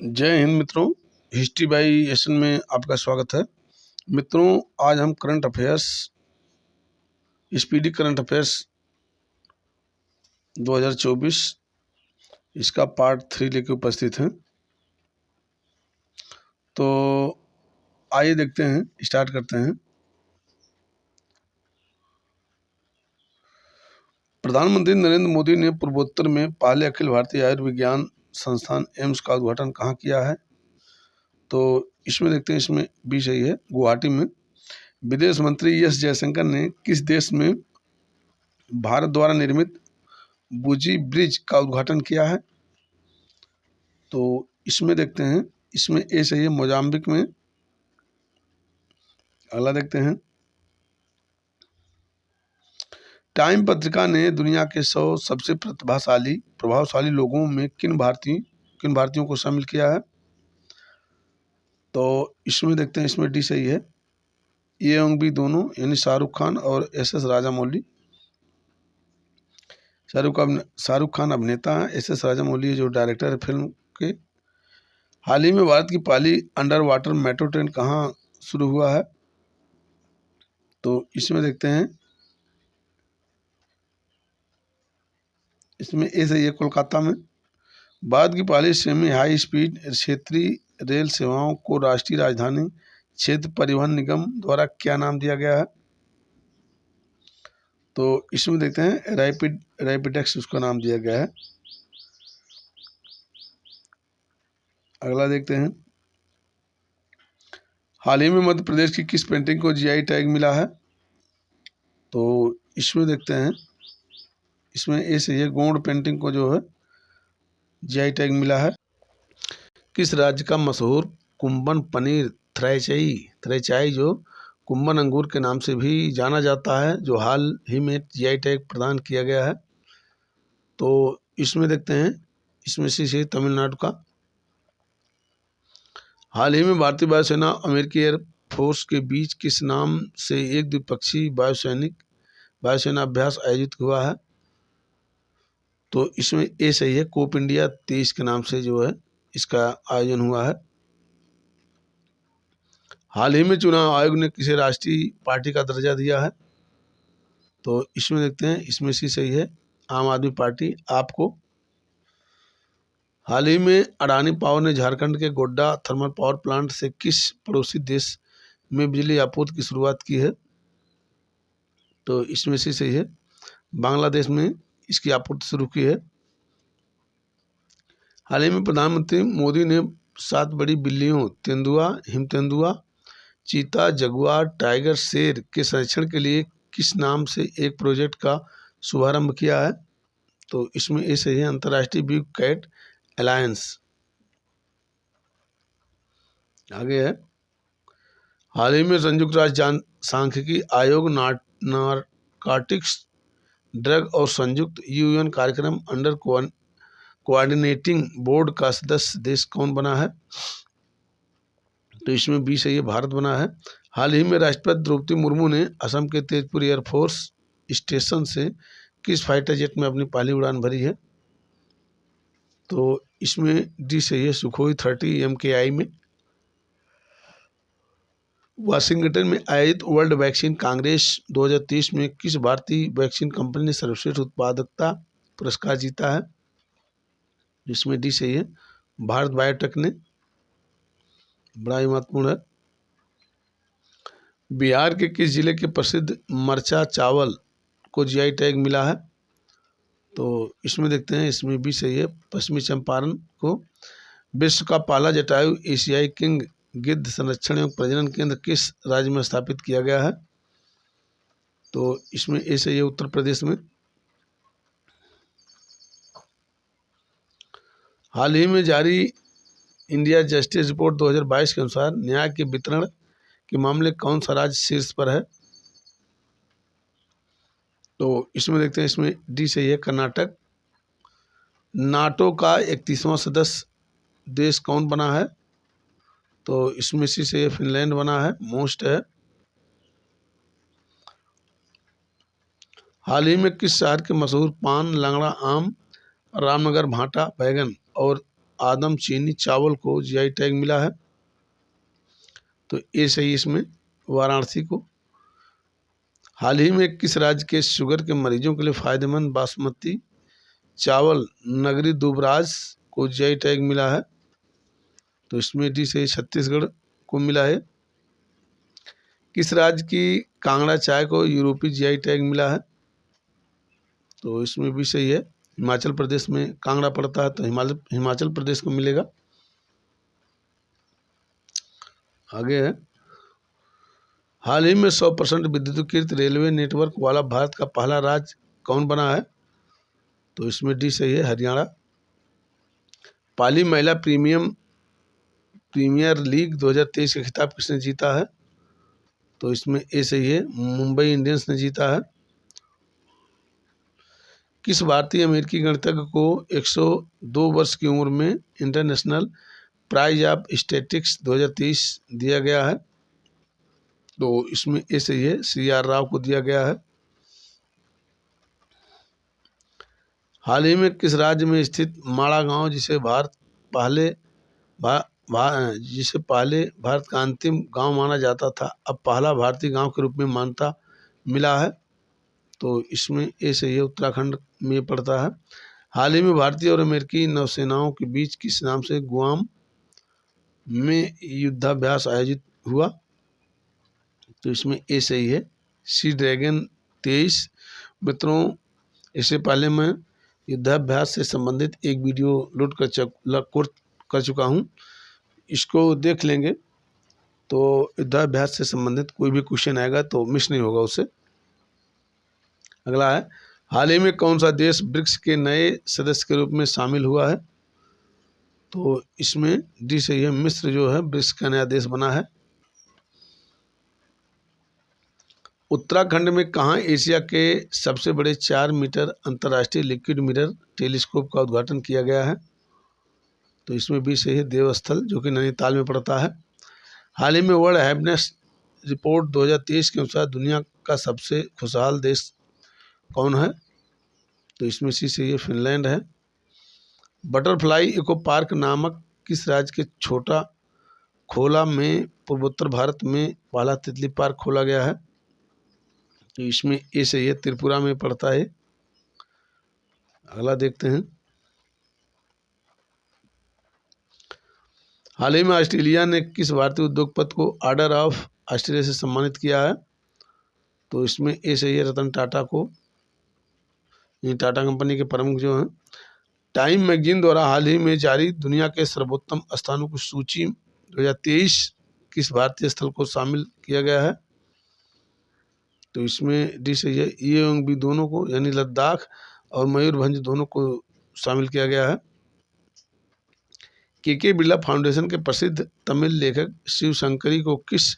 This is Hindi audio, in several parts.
जय हिंद मित्रों। हिस्ट्री बाई एसन में आपका स्वागत है। मित्रों, आज हम current affairs, speedy current affairs 2024 इसका पार्ट 3 लेके उपस्थित हैं। तो आइए देखते हैं, स्टार्ट करते हैं। प्रधानमंत्री नरेंद्र मोदी ने पूर्वोत्तर में पहले अखिल भारतीय आयुर्विज्ञान संस्थान एम्स का उद्घाटन कहाँ किया है? तो इसमें देखते हैं, इसमें भी सही है, गुवाहाटी में। विदेश मंत्री एस जयशंकर ने किस देश में भारत द्वारा निर्मित बुजी ब्रिज का उद्घाटन किया है? तो इसमें देखते हैं, इसमें ए सही है, मोजाम्बिक में। अगला देखते हैं, टाइम पत्रिका ने दुनिया के 100 सबसे प्रभावशाली लोगों में किन भारतीयों को शामिल किया है? तो इसमें देखते हैं, इसमें डी सही है, ए एवं बी दोनों, यानी शाहरुख खान और एस राजामौली। शाहरुख खान अभिनेता है, एस राजामौली जो डायरेक्टर है फिल्म के। हाल ही में भारत की पहली अंडर वाटर मेट्रो ट्रेन कहाँ शुरू हुआ है? तो इसमें देखते हैं, इसमें ए सही है, कोलकाता में। भारत की पहली सेमी हाई स्पीड क्षेत्रीय रेल सेवाओं को राष्ट्रीय राजधानी क्षेत्र परिवहन निगम द्वारा क्या नाम दिया गया है? तो इसमें देखते हैं, रैपिडेक्स उसका नाम दिया गया है। अगला देखते हैं, हाल ही में मध्य प्रदेश की किस पेंटिंग को जीआई टैग मिला है? तो इसमें देखते हैं, इसमें ए सही है, गोंड पेंटिंग को जो है जीआई टैग मिला है। किस राज्य का मशहूर कुंबन पनीर थ्रेचाई जो कुंबन अंगूर के नाम से भी जाना जाता है, जो हाल ही में जीआई टैग प्रदान किया गया है? तो इसमें देखते हैं, इसमें से तमिलनाडु का। हाल ही में भारतीय वायुसेना अमेरिकी एयरफोर्स के बीच किस नाम से एक द्विपक्षीय वायुसेना अभ्यास आयोजित हुआ है? तो इसमें ए सही है, कोप इंडिया 23 के नाम से जो है इसका आयोजन हुआ है। हाल ही में चुनाव आयोग ने किसे राष्ट्रीय पार्टी का दर्जा दिया है? तो इसमें देखते हैं, इसमें से सही है, आम आदमी पार्टी आपको। हाल ही में अडानी पावर ने झारखंड के गोड्डा थर्मल पावर प्लांट से किस पड़ोसी देश में बिजली आपूर्ति की शुरुआत की है? तो इसमें से सही है, बांग्लादेश में इसकी आपूर्ति शुरू की है। हाल ही में प्रधानमंत्री मोदी ने 7 बड़ी बिल्लियों तेंदुआ, हिमतेंदुआ, चीता, जगुआर, टाइगर, शेर के संरक्षण के लिए किस नाम से एक प्रोजेक्ट का शुभारंभ किया है? तो इसमें ए सही है, अंतर्राष्ट्रीय बिग कैट अलायंस। आगे है, हाल ही में संयुक्त राष्ट्र जनसांख्यिकी आयोग नारकोटिक्स ड्रग और संयुक्त यूएन कार्यक्रम अंडर कोऑर्डिनेटिंग बोर्ड का सदस्य देश कौन बना है? तो इसमें बी सही है, भारत बना है। हाल ही में राष्ट्रपति द्रौपदी मुर्मू ने असम के तेजपुर एयरफोर्स स्टेशन से किस फाइटर जेट में अपनी पहली उड़ान भरी है? तो इसमें डी सही है, सुखोई 30 MKI में। वाशिंगटन में आयोजित वर्ल्ड वैक्सीन कांग्रेस 2023 में किस भारतीय वैक्सीन कंपनी ने सर्वश्रेष्ठ उत्पादकता पुरस्कार जीता है? जिसमें डी सही है, भारत बायोटेक ने। बड़ा ही महत्वपूर्ण है। बिहार के किस जिले के प्रसिद्ध मरचा चावल को जीआई टैग मिला है? तो इसमें देखते हैं, इसमें भी सही है, पश्चिमी चंपारण को। विश्व का पहला जटायु एशियाई किंग गिद्ध संरक्षण एवं प्रजनन केंद्र किस राज्य में स्थापित किया गया है? तो इसमें ए सही है, उत्तर प्रदेश में। हाल ही में जारी इंडिया जस्टिस रिपोर्ट 2022 के अनुसार न्याय के वितरण के मामले कौन सा राज्य शीर्ष पर है? तो इसमें देखते हैं, इसमें डी सही है, कर्नाटक। नाटो का 31वां सदस्य देश कौन बना है? तो इसमें से फिनलैंड बना है, मोस्ट है। हाल ही में किस शहर के मशहूर पान, लंगड़ा आम, रामनगर भाटा बैगन और आदम चीनी चावल को जीआई टैग मिला है। तो ये सही इसमें वाराणसी को। हाल ही में किस राज्य के शुगर के मरीजों के लिए फायदेमंद बासमती चावल नगरी दुबराज को जीआई टैग मिला है? तो इसमें डी सही छत्तीसगढ़ को मिला है। किस राज्य की कांगड़ा चाय को यूरोपीय जीआई टैग मिला है? तो इसमें भी सही है, हिमाचल प्रदेश में कांगड़ा पड़ता है तो हिमाचल प्रदेश को मिलेगा। आगे है, हाल ही में 100% विद्युतीकृत रेलवे नेटवर्क वाला भारत का पहला राज्य कौन बना है? तो इसमें डी सही है, हरियाणा। पाली महिला प्रीमियर लीग 2023 का खिताब किसने जीता है? तो इसमें ए सही है, मुंबई इंडियंस ने जीता है। किस भारतीय अमेरिकी गणितज्ञ को 102 वर्ष की उम्र में इंटरनेशनल प्राइज ऑफ स्टैटिस्टिक्स 2023 दिया गया है? तो इसमें ए सही है, CR राव को दिया गया है। हाल ही में किस राज्य में स्थित माड़ा गांव जिसे पहले भारत का अंतिम गांव माना जाता था, अब पहला भारतीय गांव के रूप में मान्यता मिला है? तो इसमें ए सही है, उत्तराखंड में पड़ता है। हाल ही में भारतीय और अमेरिकी नौसेनाओं के बीच किस नाम से गुआम में युद्धाभ्यास आयोजित हुआ? तो इसमें ए सही है, सी ड्रैगन 23। मित्रों, इससे पहले मैं युद्धाभ्यास से संबंधित एक वीडियो लोड कर चुका हूँ, इसको देख लेंगे तो युद्धाभ्यास से संबंधित कोई भी क्वेश्चन आएगा तो मिस नहीं होगा उससे। अगला है, हाल ही में कौन सा देश ब्रिक्स के नए सदस्य के रूप में शामिल हुआ है? तो इसमें डी सही है, मिस्र जो है ब्रिक्स का नया देश बना है। उत्तराखंड में कहाँ एशिया के सबसे बड़े 4 मीटर अंतर्राष्ट्रीय लिक्विड मिरर टेलीस्कोप का उद्घाटन किया गया है? तो इसमें भी सही है, देवस्थल जो कि नैनीताल में पड़ता है। हाल ही में वर्ल्ड हैप्पीनेस रिपोर्ट 2023 के अनुसार दुनिया का सबसे खुशहाल देश कौन है? तो इसमें सी सही है, फिनलैंड है। बटरफ्लाई इको पार्क नामक किस राज्य के छोटा खोला में पूर्वोत्तर भारत में पहला तितली पार्क खोला गया है? तो इसमें ए सही है, त्रिपुरा में पड़ता है। अगला देखते हैं, हाल ही में ऑस्ट्रेलिया ने किस भारतीय उद्योगपति को ऑर्डर ऑफ ऑस्ट्रेलिया से सम्मानित किया है? तो इसमें ए सही है, रतन टाटा को। ये टाटा कंपनी के प्रमुख जो हैं। टाइम मैगजीन द्वारा हाल ही में जारी दुनिया के सर्वोत्तम स्थानों की सूची 2023 किस भारतीय स्थल को शामिल किया गया है? तो इसमें डी सही है, ए एवं बी दोनों को, यानी लद्दाख और मयूरभंज दोनों को शामिल किया गया है। के बिरला फाउंडेशन के प्रसिद्ध तमिल लेखक शिव शंकरी को किस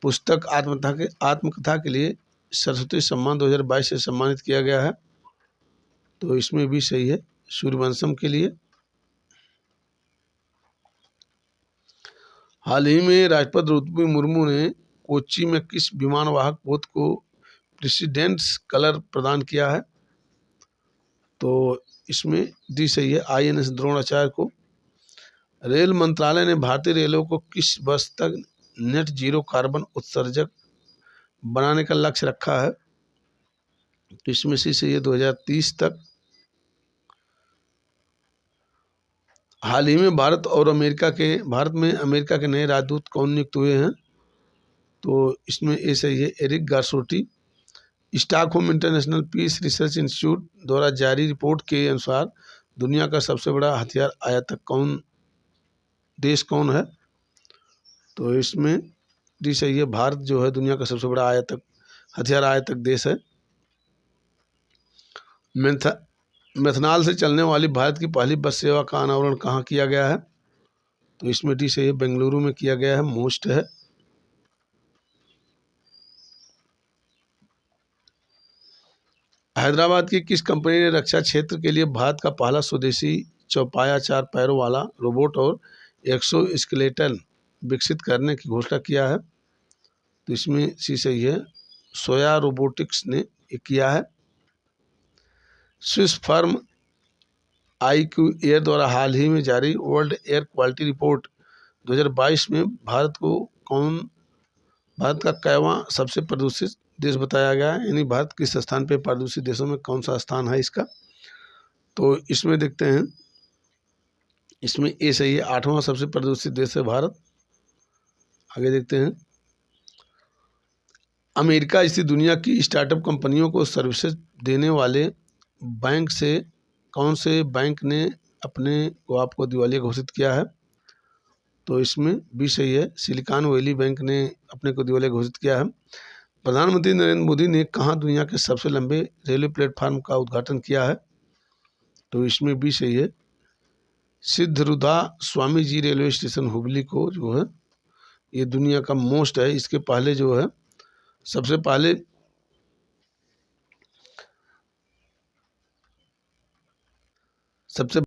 पुस्तक आत्मकथा के लिए सरस्वती सम्मान 2022 से सम्मानित किया गया है? तो इसमें भी सही है, सूर्यवंशम के लिए। हाल ही में राष्ट्रपति द्रौपदी मुर्मू ने कोच्चि में किस विमानवाहक पोत को प्रेसिडेंट्स कलर प्रदान किया है? तो इसमें डी सही है, INS द्रोणाचार्य को। रेल मंत्रालय ने भारतीय रेलों को किस वर्ष तक नेट जीरो कार्बन उत्सर्जक बनाने का लक्ष्य रखा है? तो इसमें से ये 2030 तक। हाल ही में भारत में अमेरिका के नए राजदूत कौन नियुक्त हुए हैं? तो इसमें ए सही है, Eric Garcetti. Stockholm International Peace Research Institute द्वारा जारी रिपोर्ट के अनुसार दुनिया का सबसे बड़ा हथियार आयातक देश कौन है? तो इसमें डी सही है, भारत जो है दुनिया का सबसे बड़ा हथियार आयातक देश है। मेथनॉल से चलने वाली भारत की पहली बस सेवा का अनावरण कहाँ किया गया है? तो इसमें डी सही है, बेंगलुरु में किया गया है, मोस्ट है। हैदराबाद की किस कंपनी ने रक्षा क्षेत्र के लिए भारत का पहला स्वदेशी चौपाया 4 पैरों वाला रोबोट और एक्सोस्केलेटन विकसित करने की घोषणा किया है? तो इसमें सी सही है, सोया रोबोटिक्स ने किया है। स्विस फर्म IQ एयर द्वारा हाल ही में जारी वर्ल्ड एयर क्वालिटी रिपोर्ट 2022 में भारत का कैवां सबसे प्रदूषित देश बताया गया है, यानी भारत किस स्थान पे प्रदूषित देशों में कौन सा स्थान है इसका। तो इसमें देखते हैं, इसमें ए सही है, 8वां सबसे प्रदूषित देश है भारत। आगे देखते हैं, अमेरिका स्थित दुनिया की स्टार्टअप कंपनियों को सर्विसेज देने वाले बैंक से कौन से बैंक ने अपने को आपको दिवालिया घोषित किया है। तो इसमें भी सही है, सिलिकॉन वैली बैंक ने अपने को दिवालिया घोषित किया है। प्रधानमंत्री नरेंद्र मोदी ने कहाँ दुनिया के सबसे लंबे रेलवे प्लेटफार्म का उद्घाटन किया है। तो इसमें भी सही है, सिद्धरूधा स्वामी जी रेलवे स्टेशन हुबली को जो है ये दुनिया का मोस्ट है। इसके पहले जो है सबसे पहले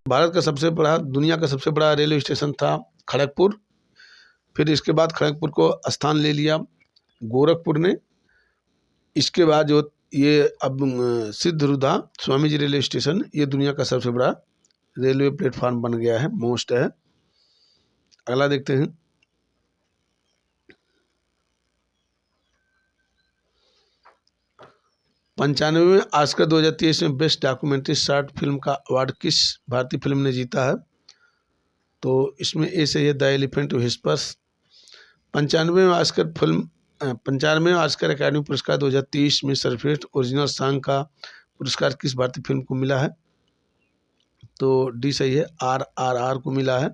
भारत का सबसे बड़ा, दुनिया का सबसे बड़ा रेलवे स्टेशन था खड़गपुर। फिर इसके बाद खड़गपुर को स्थान ले लिया गोरखपुर ने। इसके बाद जो ये अब सिद्धरूधा स्वामी जी रेलवे स्टेशन ये दुनिया का सबसे बड़ा रेलवे प्लेटफार्म बन गया है, मोस्ट है। अगला देखते हैं, 95वें ऑस्कर 2023 में बेस्ट डॉक्यूमेंट्री शॉर्ट फिल्म का अवार्ड किस भारतीय फिल्म ने जीता है। तो इसमें ए सही है, द एलिफेंट व्हिस्पर्स। 95वें ऑस्कर अकादमी पुरस्कार 2023 में सर्वश्रेष्ठ ओरिजिनल सॉन्ग का पुरस्कार किस भारतीय फिल्म को मिला है। तो डी सही है, RRR को मिला है।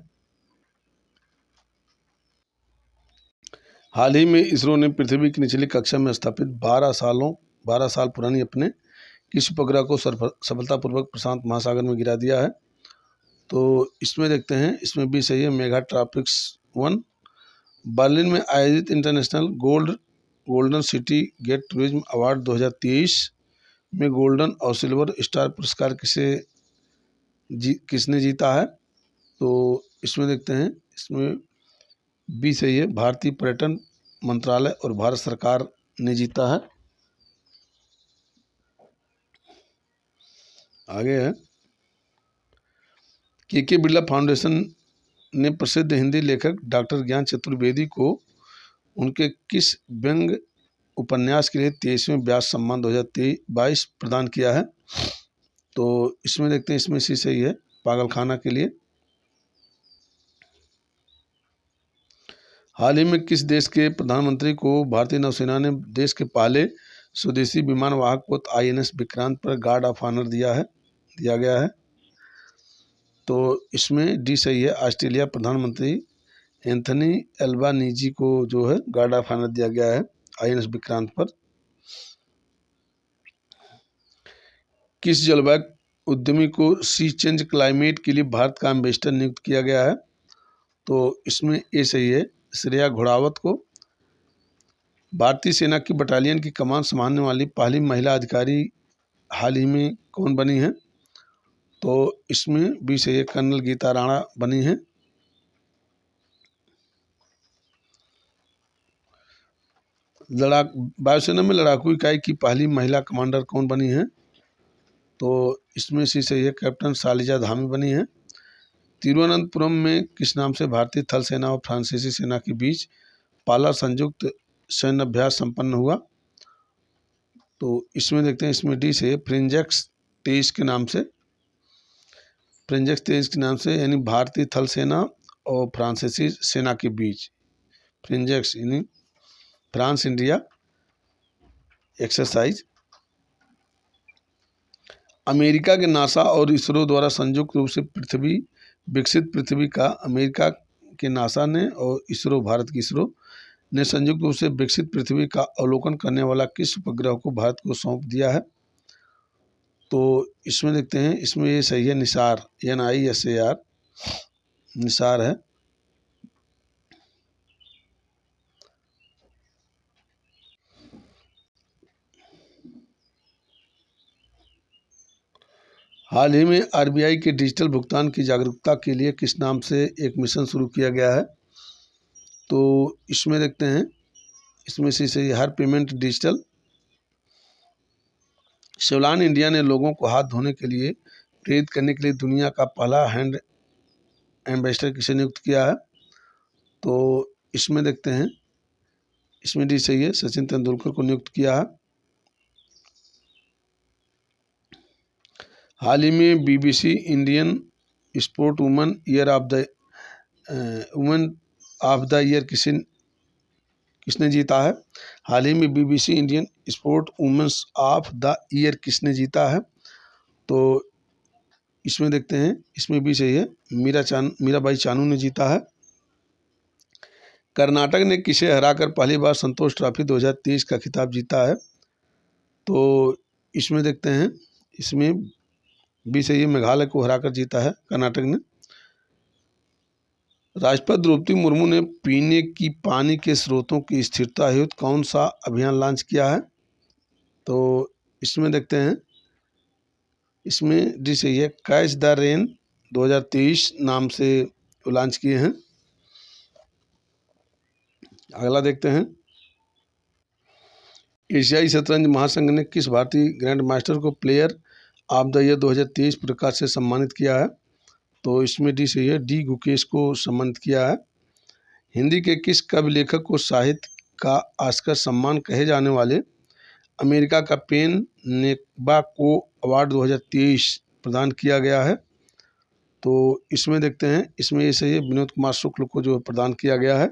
हाल ही में इसरो ने पृथ्वी की निचली कक्षा में स्थापित 12 साल पुरानी अपने किस उपग्रह को सफलतापूर्वक प्रशांत महासागर में गिरा दिया है। तो इसमें देखते हैं, इसमें भी सही है, मेगा ट्रॉपिक्स 1। बर्लिन में आयोजित international golden city gate tourism award 2023 में गोल्डन और सिल्वर स्टार पुरस्कार किसने जीता है। तो इसमें देखते हैं, इसमें भी सही है, भारतीय पर्यटन मंत्रालय और भारत सरकार ने जीता है। आगे है, के बिरला फाउंडेशन ने प्रसिद्ध हिंदी लेखक डॉक्टर ज्ञान चतुर्वेदी को उनके किस व्यंग्य उपन्यास के लिए 23वें व्यास सम्मान 2022 प्रदान किया है। तो इसमें देखते हैं, इसमें से सही है, पागलखाना के लिए। हाल ही में किस देश के प्रधानमंत्री को भारतीय नौसेना ने देश के पहले स्वदेशी विमान वाहक पोत INS विक्रांत पर गार्ड ऑफ ऑनर दिया गया है। तो इसमें डी सही है, ऑस्ट्रेलिया प्रधानमंत्री एंथनी एल्बानीजी को जो है गार्ड ऑफ ऑनर दिया गया है INS विक्रांत पर। किस जलवायु उद्यमी को सी चेंज क्लाइमेट के लिए भारत का एम्बेसडर नियुक्त किया गया है। तो इसमें ए सही है, श्रेया घोड़ावत को। भारतीय सेना की बटालियन की कमान संभालने वाली पहली महिला अधिकारी हाल ही में कौन बनी है। तो इसमें भी सही है, कर्नल गीता राणा बनी है। वायुसेना में लड़ाकू इकाई की पहली महिला कमांडर कौन बनी है। तो इसमें से सही है, कैप्टन शालिजा धामी बनी है। तिरुवनंतपुरम में किस नाम से भारतीय थल सेना और फ्रांसीसी सेना के बीच पहला संयुक्त सैन्य अभ्यास संपन्न हुआ। तो इसमें देखते हैं, इसमें डी से फ्रिंजेक्स 23 के नाम से, फ्रिंजेक्स 23 के नाम से, यानी भारतीय थल सेना और फ्रांसीसी सेना के बीच फ्रिंजेक्स यानी फ्रांस इंडिया एक्सरसाइज। अमेरिका के नासा और इसरो द्वारा संयुक्त रूप से विकसित पृथ्वी का, अमेरिका के नासा ने और इसरो, भारत की इसरो ने संयुक्त रूप से विकसित पृथ्वी का अवलोकन करने वाला किस उपग्रह को भारत को सौंप दिया है। तो इसमें देखते हैं, इसमें ये सही है, निसार NISAR निसार है। हाल ही में RBI के डिजिटल भुगतान की जागरूकता के लिए किस नाम से एक मिशन शुरू किया गया है। तो इसमें देखते हैं, इसमें से सही हर पेमेंट डिजिटल। सेवलान इंडिया ने लोगों को हाथ धोने के लिए प्रेरित करने के लिए दुनिया का पहला हैंड एम्बेसडर किसे नियुक्त किया है? तो इसमें देखते हैं, इसमें डी सही है, सचिन तेंदुलकर को नियुक्त किया है। हाल ही में BBC Indian sport woman year of the women of the year किसने जीता है? हाल ही में BBC Indian sport women's of the year किसने जीता है? तो इसमें देखते हैं, इसमें भी सही है, मीराबाई चानू ने जीता है। कर्नाटक ने किसे हराकर पहली बार संतोष ट्रॉफी 2023 का खिताब जीता है? तो इसमें देखते हैं, इसमें भी सही है, मेघालय को हराकर जीता है कर्नाटक ने। राष्ट्रपति द्रौपदी मुर्मू ने पीने की पानी के स्रोतों की स्थिरता हेतु कौन सा अभियान लॉन्च किया है? तो इसमें देखते हैं, इसमें डी सही है, कैच द रेन 2023 नाम से लॉन्च किए हैं। अगला देखते हैं, एशियाई शतरंज महासंघ ने किस भारतीय ग्रैंड मास्टर को प्लेयर ऑफ द ईयर 2023 पुरस्कार से सम्मानित किया है? तो इसमें डी सही है, डी गुकेश को सम्मानित किया है। हिंदी के किस कवि लेखक को साहित्य का ऑस्कर सम्मान कहे जाने वाले अमेरिका का पेन नेकबा को अवार्ड 2023 प्रदान किया गया है? तो इसमें देखते हैं, इसमें ये सही है, विनोद कुमार शुक्ल को जो प्रदान किया गया है।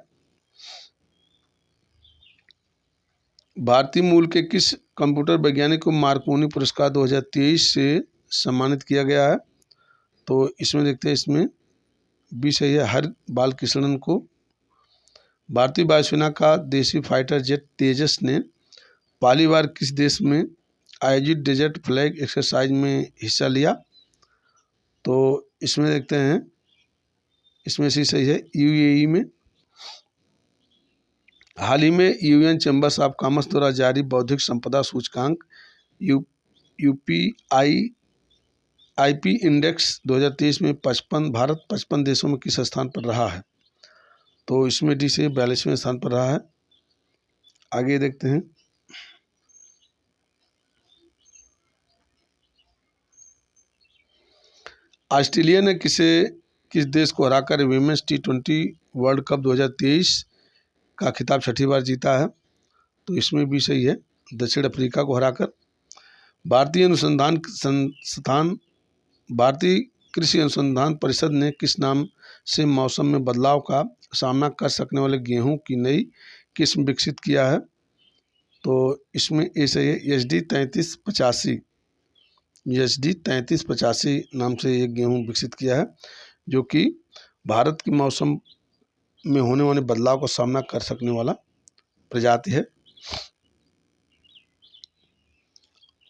भारतीय मूल के किस कंप्यूटर वैज्ञानिक को मार्कोनी पुरस्कार 2023 से सम्मानित किया गया है? तो इसमें देखते हैं, इसमें भी सही है, हर बालकृष्णन को। भारतीय वायुसेना का देसी फाइटर जेट तेजस ने पहली बार किस देश में आयोजित डेजर्ट फ्लैग एक्सरसाइज में हिस्सा लिया? तो इसमें देखते हैं, इसमें से सही है, यूएई में। हाल ही में यूएन चैम्बर्स ऑफ कॉमर्स द्वारा जारी बौद्धिक संपदा सूचकांक यूपीआई आईपी इंडेक्स 2023 में भारत 55 देशों में किस स्थान पर रहा है? तो इसमें डी से 42वें स्थान पर रहा है। आगे देखते हैं, ऑस्ट्रेलिया ने किस देश को हराकर वीमेंस T20 वर्ल्ड कप 2023 का खिताब छठी बार जीता है? तो इसमें भी सही है, दक्षिण अफ्रीका को हराकर। भारतीय कृषि अनुसंधान परिषद ने किस नाम से मौसम में बदलाव का सामना कर सकने वाले गेहूं की नई किस्म विकसित किया है? तो इसमें ए सही है, SD 3385 नाम से ये गेहूं विकसित किया है, जो कि भारत के मौसम में होने वाले बदलाव का सामना कर सकने वाला प्रजाति है।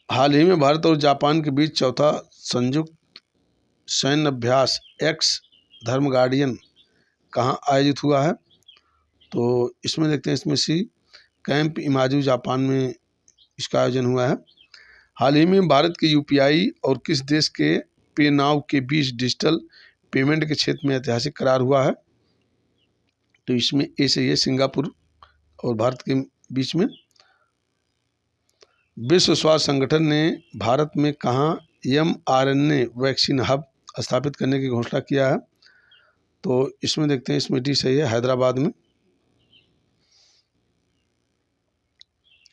हाल ही में भारत और जापान के बीच चौथा संयुक्त सैन्य अभ्यास एक्स धर्म गार्डियन कहाँ आयोजित हुआ है? तो इसमें देखते हैं, इसमें सी कैंप इमाजू जापान में इसका आयोजन हुआ है। हाल ही में भारत के यूपीआई और किस देश के पे नाउ के बीच डिजिटल पेमेंट के क्षेत्र में ऐतिहासिक करार हुआ है? तो इसमें ए सही है, सिंगापुर और भारत के बीच में। विश्व स्वास्थ्य संगठन ने भारत में कहाँ mRNA वैक्सीन हब स्थापित करने की घोषणा किया है? तो इसमें देखते हैं, इसमें डी सही है, हैदराबाद में।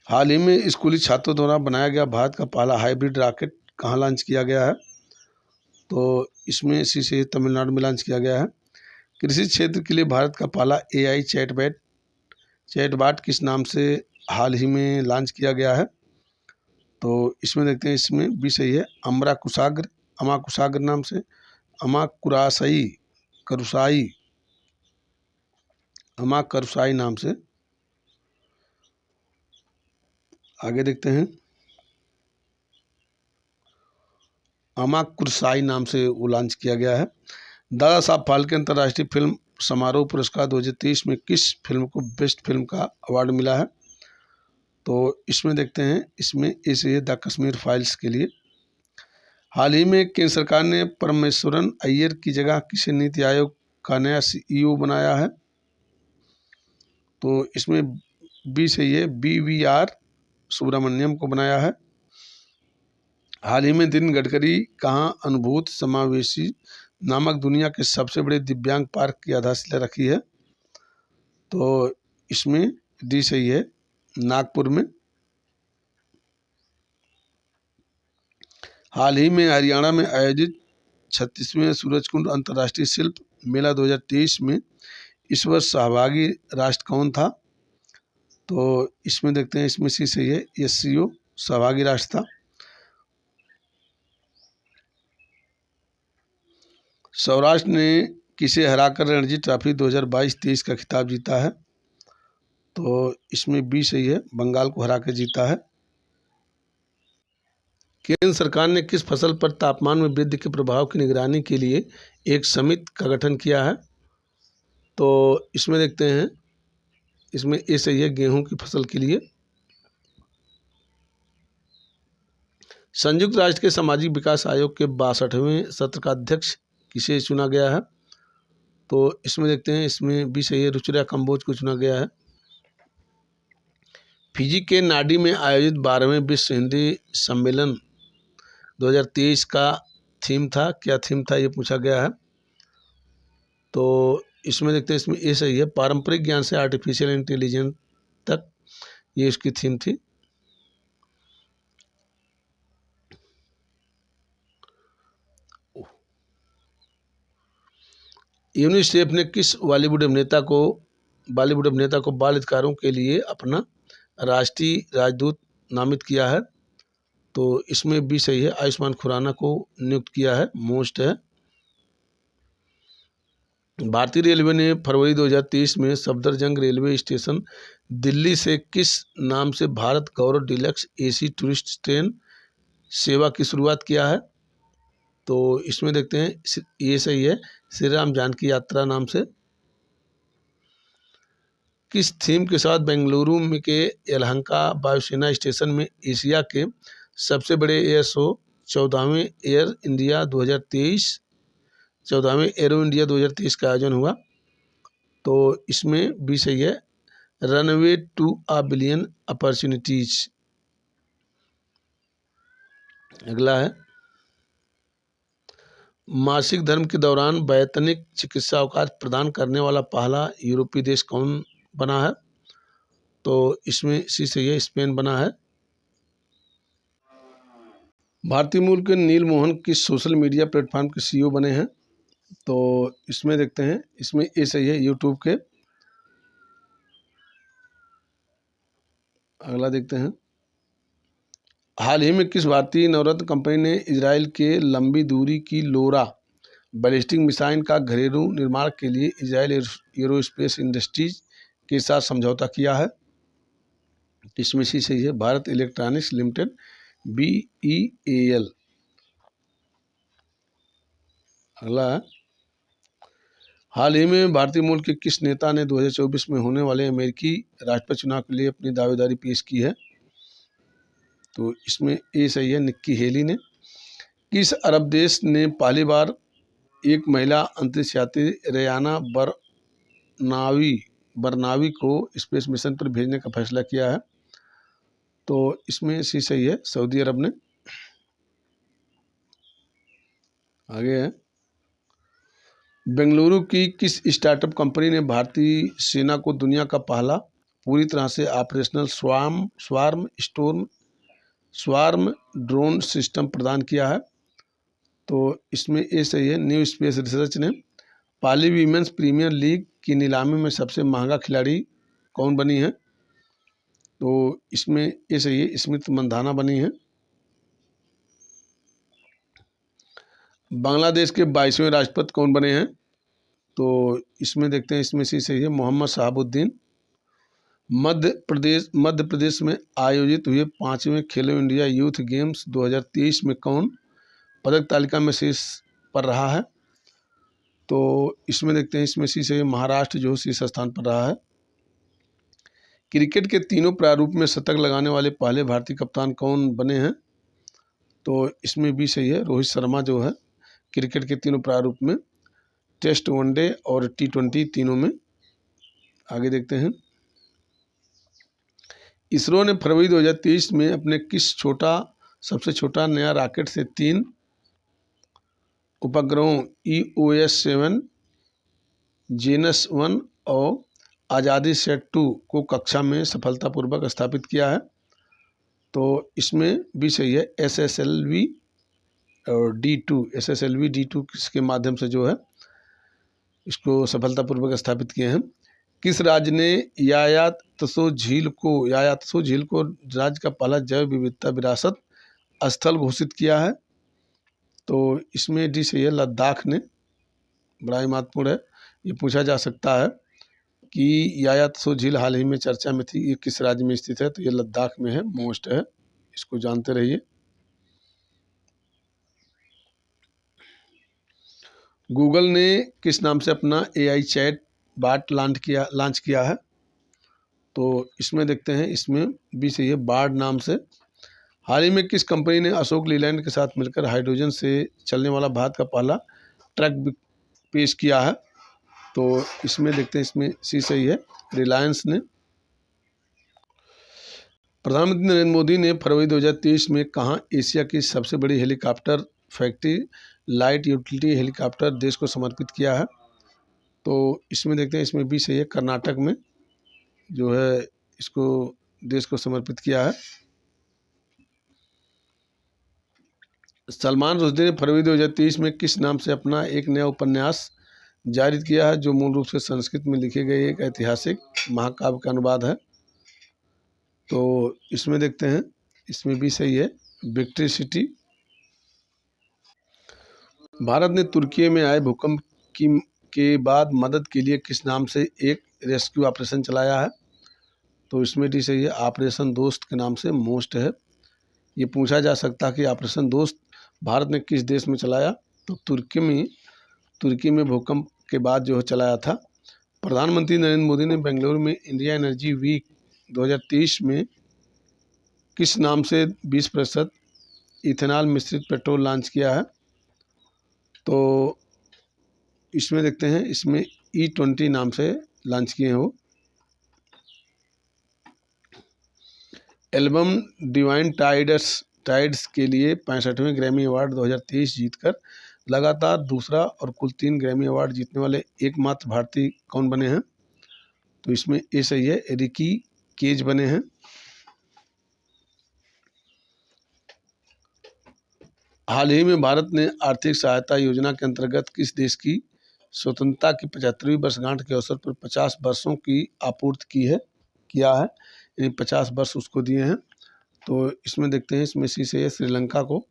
हाल ही में स्कूली छात्रों द्वारा बनाया गया भारत का पहला हाइब्रिड रॉकेट कहाँ लॉन्च किया गया है? तो इसमें सी से तमिलनाडु में लॉन्च किया गया है। कृषि क्षेत्र के लिए भारत का पहला AI चैटबॉट किस नाम से हाल ही में लॉन्च किया गया है? तो इसमें देखते हैं, इसमें भी सही है, अमाकुसागर नाम से, अमाकरुसाई नाम से। आगे देखते हैं, अमाकुरसाई नाम से वो लॉन्च किया गया है। दादा साहब फाल्के अंतर्राष्ट्रीय फिल्म समारोह पुरस्कार 2023 में किस फिल्म को बेस्ट फिल्म का अवार्ड मिला है? तो इसमें देखते हैं, इसमें इसे द कश्मीर फाइल्स के लिए। हाल ही में केंद्र सरकार ने परमेश्वरन अय्यर की जगह किसे नीति आयोग का नया CEO बनाया है? तो इसमें बी सही है, BVR सुब्रमण्यम को बनाया है। हाल ही में नितिन गडकरी कहाँ अनुभूत समावेशी नामक दुनिया के सबसे बड़े दिव्यांग पार्क की आधारशिला रखी है? तो इसमें डी सही है, नागपुर में। हाल ही में हरियाणा में आयोजित 36वें सूरजकुंड अंतर्राष्ट्रीय शिल्प मेला 2023 में इस वर्ष सहभागी राष्ट्र कौन था? तो इसमें देखते हैं, इसमें सी सही है, SCO सहभागी राष्ट्र था। सौराष्ट्र ने किसे हराकर रणजी ट्रॉफी 2022-23 का खिताब जीता है? तो इसमें बी सही है, बंगाल को हरा के जीता है। केंद्र सरकार ने किस फसल पर तापमान में वृद्धि के प्रभाव की निगरानी के लिए एक समिति का गठन किया है? तो इसमें देखते हैं, इसमें ए सही है, गेहूं की फसल के लिए। संयुक्त राष्ट्र के सामाजिक विकास आयोग के 62वें सत्र का अध्यक्ष किसे चुना गया है? तो इसमें देखते हैं, इसमें भी सही है, रुचिरा कंबोज को चुना गया है। फिजी के नाडी में आयोजित 12वें विश्व हिंदी सम्मेलन 2023 का थीम था, क्या थीम था ये पूछा गया है। तो इसमें देखते हैं, इसमें ए सही है, पारंपरिक ज्ञान से आर्टिफिशियल इंटेलिजेंस तक, ये इसकी थीम थी। यूनिसेफ ने किस बॉलीवुड अभिनेता को बाल अधिकारों के लिए अपना राष्ट्रीय राजदूत नामित किया है? तो इसमें भी सही है, आयुष्मान खुराना को नियुक्त किया है, मोस्ट है। भारतीय रेलवे ने फरवरी 2023 में सफदरजंग रेलवे स्टेशन दिल्ली से किस नाम से भारत गौरव डीलक्स AC टूरिस्ट ट्रेन सेवा की शुरुआत किया है? तो इसमें देखते हैं, ये सही है, श्री राम जानकी यात्रा नाम से। किस थीम के साथ बेंगलुरु में के यलहंका वायुसेना स्टेशन में एशिया के सबसे बड़े एयर शो 14वें एरो इंडिया 2023 का आयोजन हुआ? तो इसमें भी सही है, runway to a billion opportunities. अगला है, मासिक धर्म के दौरान वैतनिक चिकित्सा अवकाश प्रदान करने वाला पहला यूरोपीय देश कौन बना है? तो इसमें सी सही है, स्पेन बना है। भारतीय मूल के नील मोहन किस सोशल मीडिया प्लेटफॉर्म के CEO बने हैं? तो इसमें देखते हैं, इसमें ए सही है, यूट्यूब के। अगला देखते हैं, हाल ही में किस भारतीय नवरत्न कंपनी ने इजराइल के लंबी दूरी की लोरा बैलिस्टिक मिसाइल का घरेलू निर्माण के लिए इजराइल एरोस्पेस इंडस्ट्रीज के साथ समझौता किया है? इसमें सी सही है, भारत इलेक्ट्रॉनिक्स लिमिटेड BEAL। अगला, हाल ही में भारतीय मूल के किस नेता ने 2024 में होने वाले अमेरिकी राष्ट्रपति चुनाव के लिए अपनी दावेदारी पेश की है? तो इसमें ए सही है, निक्की हेली ने। किस अरब देश ने पहली बार एक महिला अंतरिक्ष यात्री रेयाना बरनावी को स्पेस मिशन पर भेजने का फैसला किया है? तो इसमें सी सही है, सऊदी अरब ने। आगे है, बेंगलुरु की किस स्टार्टअप कंपनी ने भारतीय सेना को दुनिया का पहला पूरी तरह से ऑपरेशनल स्वार्म ड्रोन सिस्टम प्रदान किया है? तो इसमें ए सही है, न्यू स्पेस रिसर्च ने। पाली वीमेंस प्रीमियर लीग की नीलामी में सबसे महंगा खिलाड़ी कौन बनी है? तो इसमें ए सही है, स्मृति मंधाना बनी है। बांग्लादेश के 22वें राष्ट्रपति कौन बने हैं? तो इसमें देखते हैं, इसमें सी सही है, मोहम्मद शहाबुद्दीन। मध्य प्रदेश में आयोजित हुए 5वें खेलो इंडिया यूथ गेम्स 2023 में कौन पदक तालिका में शीर्ष पर रहा है? तो इसमें देखते हैं, इसमें सी सही, महाराष्ट्र जो शीर्ष स्थान पर रहा है। क्रिकेट के तीनों प्रारूप में शतक लगाने वाले पहले भारतीय कप्तान कौन बने हैं? तो इसमें भी सही है, रोहित शर्मा जो है क्रिकेट के तीनों प्रारूप में, टेस्ट, वनडे और T20 तीनों में। आगे देखते हैं, इसरो ने फरवरी 2023 में अपने किस छोटा सबसे छोटा नया रॉकेट से 3 उपग्रहों EOS-7, जेनस 1 और आज़ादी सेट 2 को कक्षा में सफलतापूर्वक स्थापित किया है। तो इसमें भी सही है SSLV और D2 के माध्यम से जो है इसको सफलतापूर्वक स्थापित किए हैं। किस राज्य ने यायातसो झील को राज्य का पहला जैव विविधता विरासत स्थल घोषित किया है? तो इसमें डी सही है लद्दाख ने। बड़ा ही महत्वपूर्ण है, ये पूछा जा सकता है कि यायातसो झील हाल ही में चर्चा में थी, ये किस राज्य में स्थित है? तो ये लद्दाख में है, मोस्ट है, इसको जानते रहिए। गूगल ने किस नाम से अपना AI चैट बाट लॉन्च किया है? तो इसमें देखते हैं, इसमें भी सही है बार्ड नाम से। हाल ही में किस कंपनी ने अशोक लीलैंड के साथ मिलकर हाइड्रोजन से चलने वाला भारत का पहला ट्रक पेश किया है? तो इसमें देखते हैं, इसमें सी सही है रिलायंस ने। प्रधानमंत्री नरेंद्र मोदी ने फरवरी 2023 में कहाँ एशिया की सबसे बड़ी helicopter factory light utility helicopter देश को समर्पित किया है? तो इसमें देखते हैं, इसमें भी सही है कर्नाटक में जो है इसको देश को समर्पित किया है। सलमान रुश्दी ने फरवरी 2023 में किस नाम से अपना एक नया उपन्यास जारी किया है, जो मूल रूप से संस्कृत में लिखे गए एक ऐतिहासिक महाकाव्य का अनुवाद है? तो इसमें देखते हैं, इसमें भी सही है विक्ट्री सिटी। भारत ने तुर्की में आए भूकंप के बाद मदद के लिए किस नाम से एक रेस्क्यू ऑपरेशन चलाया है? तो इसमें भी सही है ऑपरेशन दोस्त के नाम से, मोस्ट है। ये पूछा जा सकता है कि ऑपरेशन दोस्त भारत ने किस देश में चलाया? तो तुर्की में भूकंप के बाद जो चलाया था। प्रधानमंत्री नरेंद्र मोदी ने बेंगलुरु में इंडिया एनर्जी वीक 2023 में किस नाम से 20% इथेनॉल मिश्रित पेट्रोल लॉन्च किया है? तो इसमें देखते हैं, इसमें E20 नाम से लॉन्च किए हैं वो। एल्बम डिवाइन टाइड्स के लिए 65वें ग्रैमी अवार्ड 2023 जीतकर लगातार दूसरा और कुल 3 ग्रैमी अवार्ड जीतने वाले एकमात्र भारतीय कौन बने हैं? तो इसमें ए सही है रिकी केज बने हैं। हाल ही में भारत ने आर्थिक सहायता योजना के अंतर्गत किस देश की स्वतंत्रता की 75वीं वर्षगांठ के अवसर पर 50 वर्षों की आपूर्ति किया है, यानी 50 वर्ष उसको दिए हैं? तो इसमें देखते हैं, इसमें सी से श्रीलंका को।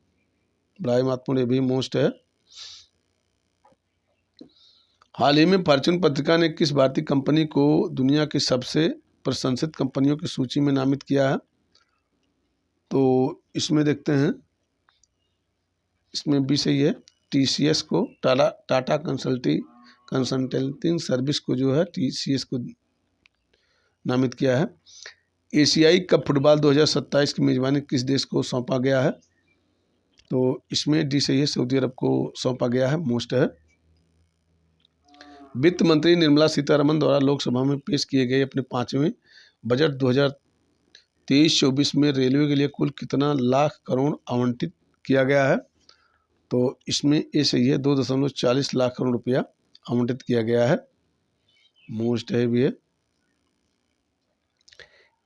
बड़ा ही महत्वपूर्ण, ये भी मोस्ट है। हाल ही में फॉर्च्यून पत्रिका ने किस भारतीय कंपनी को दुनिया की सबसे प्रशंसित कंपनियों की सूची में नामित किया है? तो इसमें देखते हैं, इसमें भी सही है TCS को, टाटा कंसल्टिंग सर्विस को जो है TCS को नामित किया है। एशियाई कप फुटबॉल 2027 की मेजबानी किस देश को सौंपा गया है? तो इसमें डी सही है सऊदी अरब को सौंपा गया है, मोस्ट है। वित्त मंत्री निर्मला सीतारमण द्वारा लोकसभा में पेश किए गए अपने 5वें बजट 2023-24 में रेलवे के लिए कुल कितना लाख करोड़ आवंटित किया गया है? तो इसमें ये सही है 2.40 लाख करोड़ रुपया आवंटित किया गया है, मोस्ट है भी है।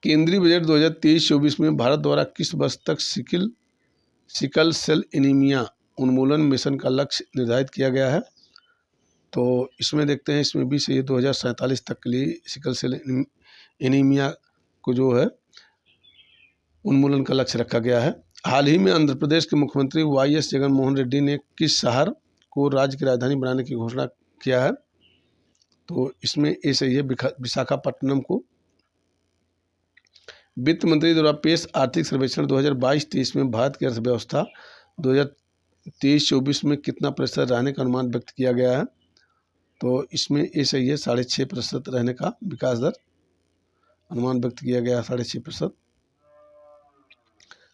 केंद्रीय बजट 2023-24 में भारत द्वारा किस वर्ष तक सिकल सेल एनीमिया उन्मूलन मिशन का लक्ष्य निर्धारित किया गया है? तो इसमें देखते हैं, इसमें भी सही 2047 तक के लिए सिकल सेल एनीमिया को जो है उन्मूलन का लक्ष्य रखा गया है। हाल ही में आंध्र प्रदेश के मुख्यमंत्री YS जगनमोहन रेड्डी ने किस शहर को राज्य की राजधानी बनाने की घोषणा किया है? तो इसमें ये सही है विशाखापट्टनम को। वित्त मंत्री द्वारा पेश आर्थिक सर्वेक्षण 2022-23 में भारत की अर्थव्यवस्था 2023-24 में कितना प्रतिशत रहने का अनुमान व्यक्त किया गया है? तो इसमें ये सही है 6.5% रहने का विकास दर अनुमान व्यक्त किया गया है, 6.5%।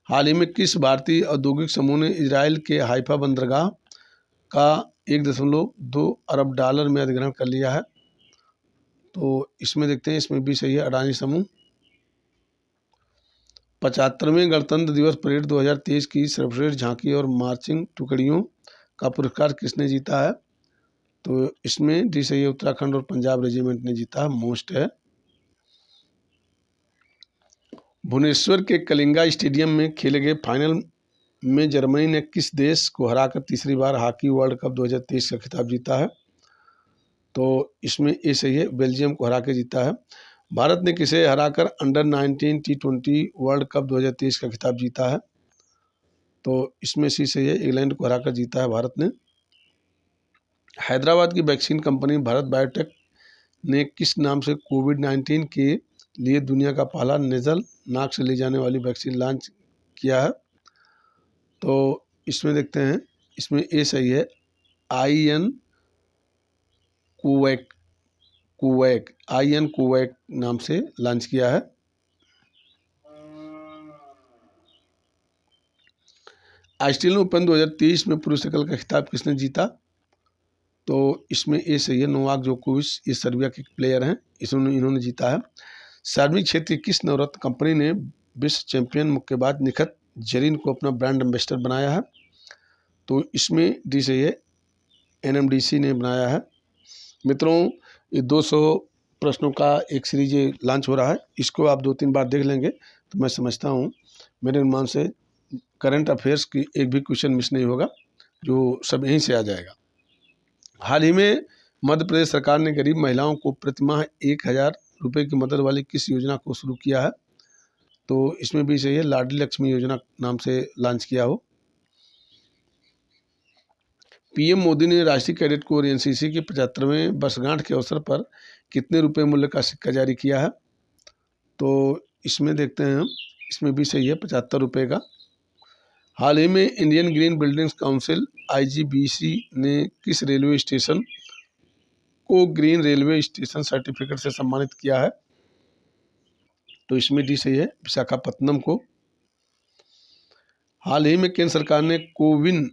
हाल ही में किस भारतीय औद्योगिक समूह ने इजराइल के हाइफा बंदरगाह का $1.2 अरब में अधिग्रहण कर लिया है? तो इसमें देखते हैं, इसमें भी सही है अडानी समूह। 75वें गणतंत्र दिवस परेड 2023 की सर्वश्रेष्ठ झांकी और मार्चिंग टुकड़ियों का पुरस्कार किसने जीता है? तो इसमें डी सही है, उत्तराखंड और पंजाब रेजिमेंट ने जीता। मोस्ट है। भुवनेश्वर के कलिंगा स्टेडियम में खेले गए फाइनल में जर्मनी ने किस देश को हराकर तीसरी बार हॉकी वर्ल्ड कप 2023 का खिताब जीता है? तो इसमें ए सही है, बेल्जियम को हरा के जीता है। भारत ने किसे हराकर अंडर 19 T20 वर्ल्ड कप 2023 का खिताब जीता है? तो इसमें सी सही है, इंग्लैंड को हराकर जीता है भारत ने। हैदराबाद की वैक्सीन कंपनी भारत बायोटेक ने किस नाम से कोविड-19 के लिए दुनिया का पहला नेजल नाक से ली जाने वाली वैक्सीन लॉन्च किया है? तो इसमें देखते हैं, इसमें ए सही है, IN कोवैक नाम से लॉन्च किया है। ऑस्ट्रेलियन ओपन 2023 में पुरुष एकल का खिताब किसने जीता? तो इसमें ए सही है, नोवाक जोकोविच, ये सर्बिया के प्लेयर हैं, इन्होंने जीता है। सार्वजनिक क्षेत्र की किस नवरत्न कंपनी ने विश्व चैंपियन मुक्केबाज निखत जरीन को अपना ब्रांड एम्बेसडर बनाया है? तो इसमें डी सही है, NMDC ने बनाया है। मित्रों, ये 200 प्रश्नों का एक सीरीज लॉन्च हो रहा है, इसको आप 2-3 बार देख लेंगे तो मैं समझता हूँ मेरे अनुमान से करंट अफेयर्स की एक भी क्वेश्चन मिस नहीं होगा, जो सब यहीं से आ जाएगा। हाल ही में मध्य प्रदेश सरकार ने गरीब महिलाओं को प्रतिमाह 1000 रुपये की मदद वाली किस योजना को शुरू किया है? तो इसमें भी सही है, लाडली लक्ष्मी योजना नाम से लॉन्च किया हो। PM मोदी ने राष्ट्रीय कैडेट कोर NCC की 75वें वर्षगांठ के अवसर पर कितने रुपए मूल्य का सिक्का जारी किया है? तो इसमें देखते हैं, इसमें भी सही है, 75 रुपये का। हाल ही में Indian green buildings council IGBC ने किस रेलवे स्टेशन को ग्रीन रेलवे स्टेशन सर्टिफिकेट से सम्मानित किया है? तो इसमें डी सही है, विशाखापत्तनम को। हाल ही में केंद्र सरकार ने कोविन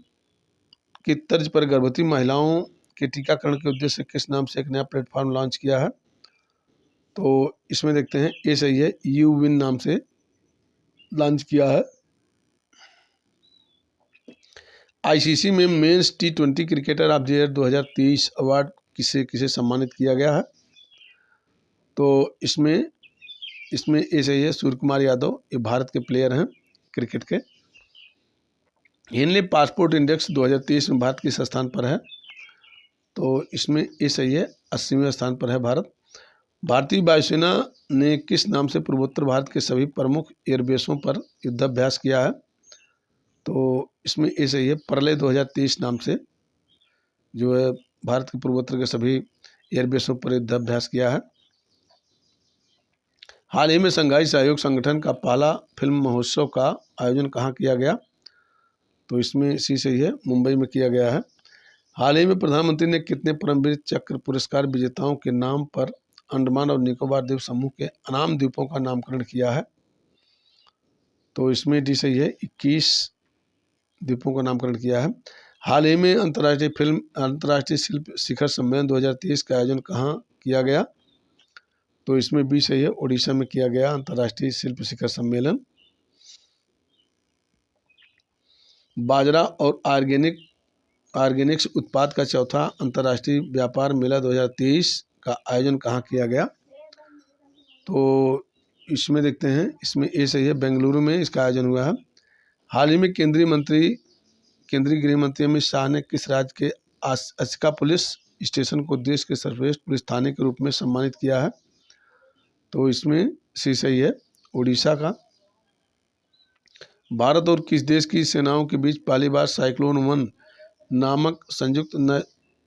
की तर्ज पर गर्भवती महिलाओं के टीकाकरण के उद्देश्य से किस नाम से एक नया प्लेटफॉर्म लॉन्च किया है? तो इसमें देखते हैं, ए सही है, यूविन नाम से लॉन्च किया है। ICC में men's T20 cricketer of the year 2023 award किसे किसे सम्मानित किया गया है? तो इसमें ए सही है, सूर्य कुमार यादव, ये भारत के प्लेयर हैं क्रिकेट के। हेनले पासपोर्ट इंडेक्स 2023 में भारत किस स्थान पर है? तो इसमें ए सही है, 80वें स्थान पर है भारत। भारतीय वायुसेना ने किस नाम से पूर्वोत्तर भारत के सभी प्रमुख एयरबेसों पर युद्धाभ्यास किया है? तो इसमें ए सही है, प्रलय 2023 नाम से जो है भारत के पूर्वोत्तर के सभी एयरबेसों पर युद्धाभ्यास किया है। हाल ही में शंघाई सहयोग संगठन का पहला फिल्म महोत्सव का आयोजन कहाँ किया गया? तो इसमें सी सही है, मुंबई में किया गया है। हाल ही में प्रधानमंत्री ने कितने परमवीर चक्र पुरस्कार विजेताओं के नाम पर अंडमान और निकोबार द्वीप समूह के अनाम द्वीपों का नामकरण किया है? तो इसमें डी सही है, 21 द्वीपों का नामकरण किया है। हाल ही में अंतर्राष्ट्रीय शिल्प शिखर सम्मेलन 2023 का आयोजन कहाँ किया गया? तो इसमें बी सही है, ओडिशा में किया गया अंतर्राष्ट्रीय शिल्प शिखर सम्मेलन। बाजरा और ऑर्गेनिक्स उत्पाद का चौथा अंतर्राष्ट्रीय व्यापार मेला 2023 का आयोजन कहाँ किया गया? तो इसमें देखते हैं, इसमें ए सही है, बेंगलुरु में इसका आयोजन हुआ है। हाल ही में केंद्रीय गृह मंत्री अमित शाह ने किस राज्य के अस्का पुलिस स्टेशन को देश के सर्वश्रेष्ठ पुलिस थाने के रूप में सम्मानित किया है? तो इसमें सी सही है, उड़ीसा का। भारत और किस देश की सेनाओं के बीच पहली बार साइक्लोन 1 नामक संयुक्त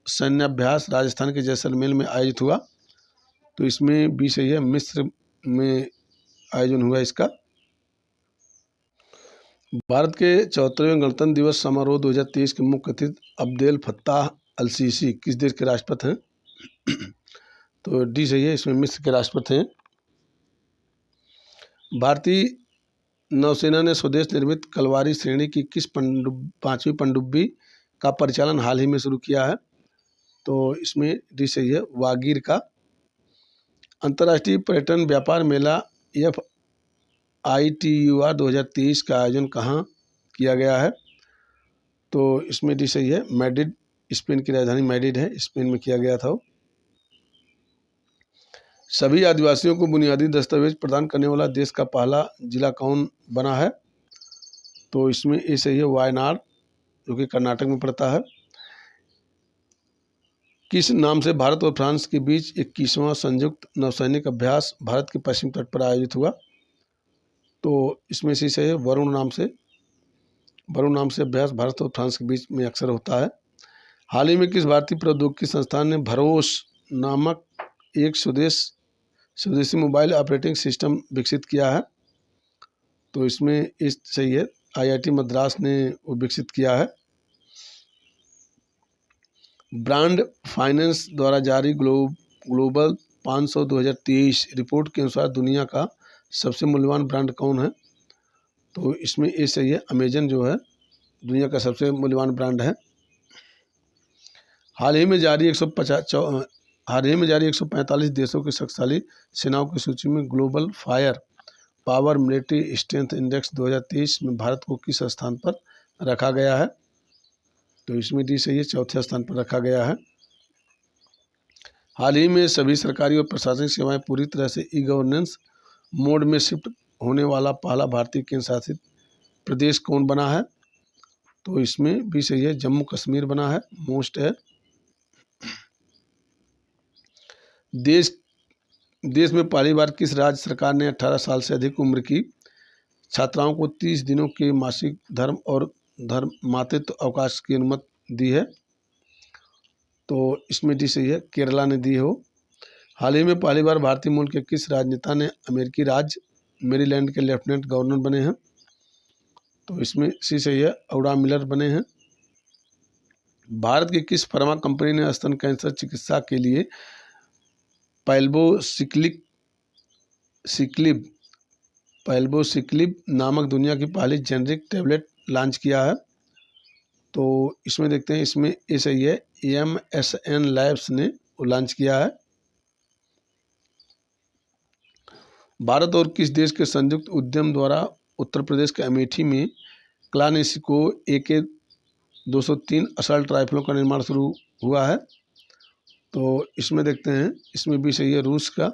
सैन्याभ्यास राजस्थान के जैसलमेर में आयोजित हुआ? तो इसमें बी सही है, मिस्र में आयोजन हुआ इसका। भारत के 74वें गणतंत्र दिवस समारोह 2023 के मुख्य अतिथि अब्देल फत्ताह अल-सीसी किस देश के राष्ट्रपति हैं? तो डी सही है, इसमें मिस्र के राष्ट्रपति हैं। भारतीय नौसेना ने स्वदेश निर्मित कलवारी श्रेणी की किस 5वीं पनडुब्बी का परिचालन हाल ही में शुरू किया है? तो इसमें डी सही है, वागीर का। अंतर्राष्ट्रीय पर्यटन व्यापार मेला ITUR 2023 का आयोजन कहाँ किया गया है? तो इसमें डी सही है, मैड्रिड, स्पेन की राजधानी मैड्रिड है, स्पेन में किया गया था। सभी आदिवासियों को बुनियादी दस्तावेज प्रदान करने वाला देश का पहला जिला कौन बना है? तो इसमें ये सही है, वायनाड, जो कि कर्नाटक में पड़ता है। किस नाम से भारत और फ्रांस के बीच 21वां संयुक्त नौसैनिक अभ्यास भारत के पश्चिम तट पर आयोजित हुआ? तो इसमें से सही है, वरुण नाम से। वरुण नाम से अभ्यास भारत और फ्रांस के बीच में अक्सर होता है। हाल ही में किस भारतीय प्रौद्योगिकी संस्थान ने भरोस नामक एक स्वदेशी मोबाइल ऑपरेटिंग सिस्टम विकसित किया है? तो इसमें इस सही है, IIT मद्रास ने वो विकसित किया है। ब्रांड फाइनेंस द्वारा जारी ग्लोबल 500 2023 रिपोर्ट के अनुसार दुनिया का सबसे मूल्यवान ब्रांड कौन है? तो इसमें ये सही है, अमेजन जो है दुनिया का सबसे मूल्यवान ब्रांड है। हाल ही में जारी 145 देशों की शक्तिशाली सेनाओं की सूची में global fire power military strength index 2023 में भारत को किस स्थान पर रखा गया है? तो इसमें डी सही है, चौथे स्थान पर रखा गया है। हाल ही में सभी सरकारी और प्रशासनिक सेवाएं पूरी तरह से ई-गवर्नेंस मोड में शिफ्ट होने वाला पहला भारतीय केंद्र शासित प्रदेश कौन बना है? तो इसमें भी सही है, जम्मू कश्मीर बना है, मोस्ट है। देश में पहली बार किस राज्य सरकार ने 18 साल से अधिक उम्र की छात्राओं को 30 दिनों के मासिक धर्म और मातृत्व अवकाश की अनुमति दी है? तो इसमें डी सही है, केरला ने दी हो। हाल ही में पहली बार भारतीय मूल के किस राजनेता ने अमेरिकी राज्य मेरीलैंड के लेफ्टिनेंट गवर्नर बने हैं? तो इसमें सी सही है, औरा मिलर बने हैं। भारत की किस फार्मा कंपनी ने स्तन कैंसर चिकित्सा के लिए पैल्बोसिक्लिब नामक दुनिया की पहली जेनरिक टैबलेट लॉन्च किया है? तो इसमें देखते हैं, इसमें ये सही है, MSN लैब्स ने वो लॉन्च किया है। भारत और किस देश के संयुक्त उद्यम द्वारा उत्तर प्रदेश के अमेठी में क्लानिस्को AK-203 असल्ट राइफलों का निर्माण शुरू हुआ है? तो इसमें देखते हैं, इसमें भी सही है, रूस का।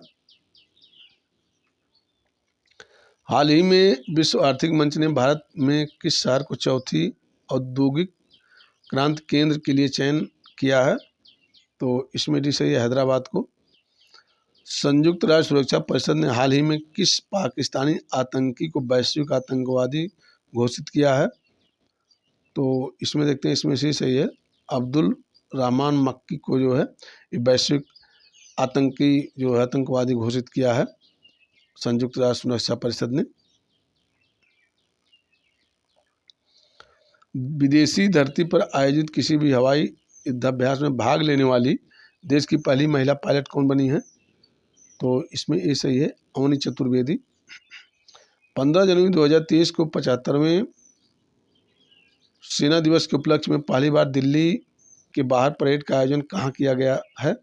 हाल ही में विश्व आर्थिक मंच ने भारत में किस शहर को चौथी औद्योगिक क्रांति केंद्र के लिए चयन किया है? तो इसमें डी सही है, हैदराबाद को। संयुक्त राष्ट्र सुरक्षा परिषद ने हाल ही में किस पाकिस्तानी आतंकी को वैश्विक आतंकवादी घोषित किया है? तो इसमें देखते हैं, इसमें से सही है, अब्दुल रहमान मक्की को जो है ये वैश्विक आतंकी जो है आतंकवादी घोषित किया है संयुक्त राष्ट्र सुरक्षा परिषद ने। विदेशी धरती पर आयोजित किसी भी हवाई युद्धाभ्यास में भाग लेने वाली देश की पहली महिला पायलट कौन बनी है? तो इसमें ये सही है, अवनी चतुर्वेदी। 15 जनवरी 2023 को 75वें सेना दिवस के उपलक्ष्य में पहली बार दिल्ली के बाहर परेड का आयोजन कहाँ किया गया है?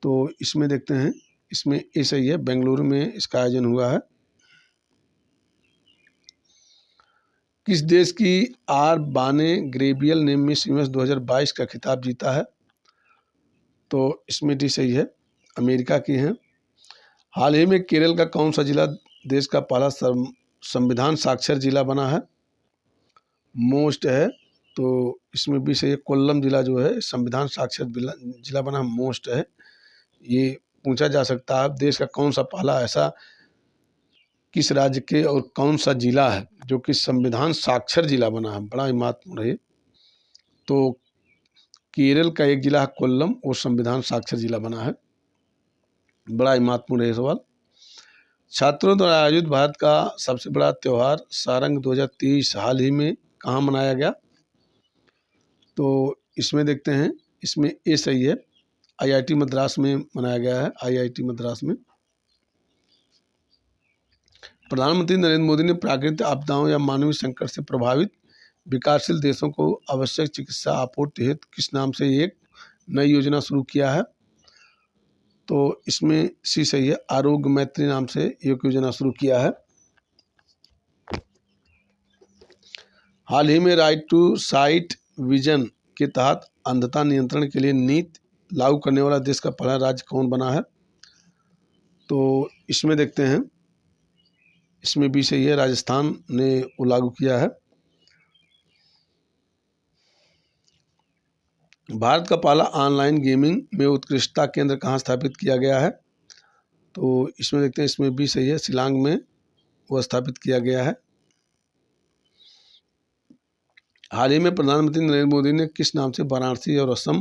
तो इसमें देखते हैं, इसमें ये सही है, बेंगलुरु में इसका आयोजन हुआ है। किस देश की बाने ग्रेबियल ने मिस यूनिवर्स 2022 का खिताब जीता है? तो इसमें डी सही है, अमेरिका की हैं। हाल ही में केरल का कौन सा जिला देश का पहला संविधान साक्षर जिला बना है? मोस्ट है। तो इसमें भी सही है, कोल्लम जिला जो है संविधान साक्षर जिला बना, मोस्ट है। ये पूछा जा सकता है, देश का कौन सा पहला ऐसा किस राज्य के और कौन सा जिला है जो कि संविधान साक्षर जिला बना है, बड़ा ही महत्वपूर्ण है। तो केरल का एक जिला है कोल्लम, वो संविधान साक्षर जिला बना है, बड़ा ही महत्वपूर्ण है सवाल। छात्रों द्वारा आयोजित भारत का सबसे बड़ा त्यौहार सारंग 2023 हाल ही में कहाँ मनाया गया? तो इसमें देखते हैं, इसमें ये सही है, IIT मद्रास में मनाया गया है, IIT मद्रास में। प्रधानमंत्री नरेंद्र मोदी ने प्राकृतिक आपदाओं या मानवीय संकट से प्रभावित विकासशील देशों को आवश्यक चिकित्सा आपूर्ति हेतु किस नाम से एक नई योजना शुरू किया है? तो इसमें सी सही है, आरोग्य मैत्री नाम से एक योजना शुरू किया है। हाल ही में राइट टू साइट विजन के तहत अंधता नियंत्रण के लिए नीति लागू करने वाला देश का पहला राज्य कौन बना है? तो इसमें देखते हैं, इसमें भी सही है, राजस्थान ने वो लागू किया है। भारत का पहला ऑनलाइन गेमिंग में उत्कृष्टता केंद्र कहाँ स्थापित किया गया है? तो इसमें देखते हैं, इसमें भी सही है, शिलांग में वो स्थापित किया गया है। हाल ही में प्रधानमंत्री नरेंद्र मोदी ने किस नाम से वाराणसी और असम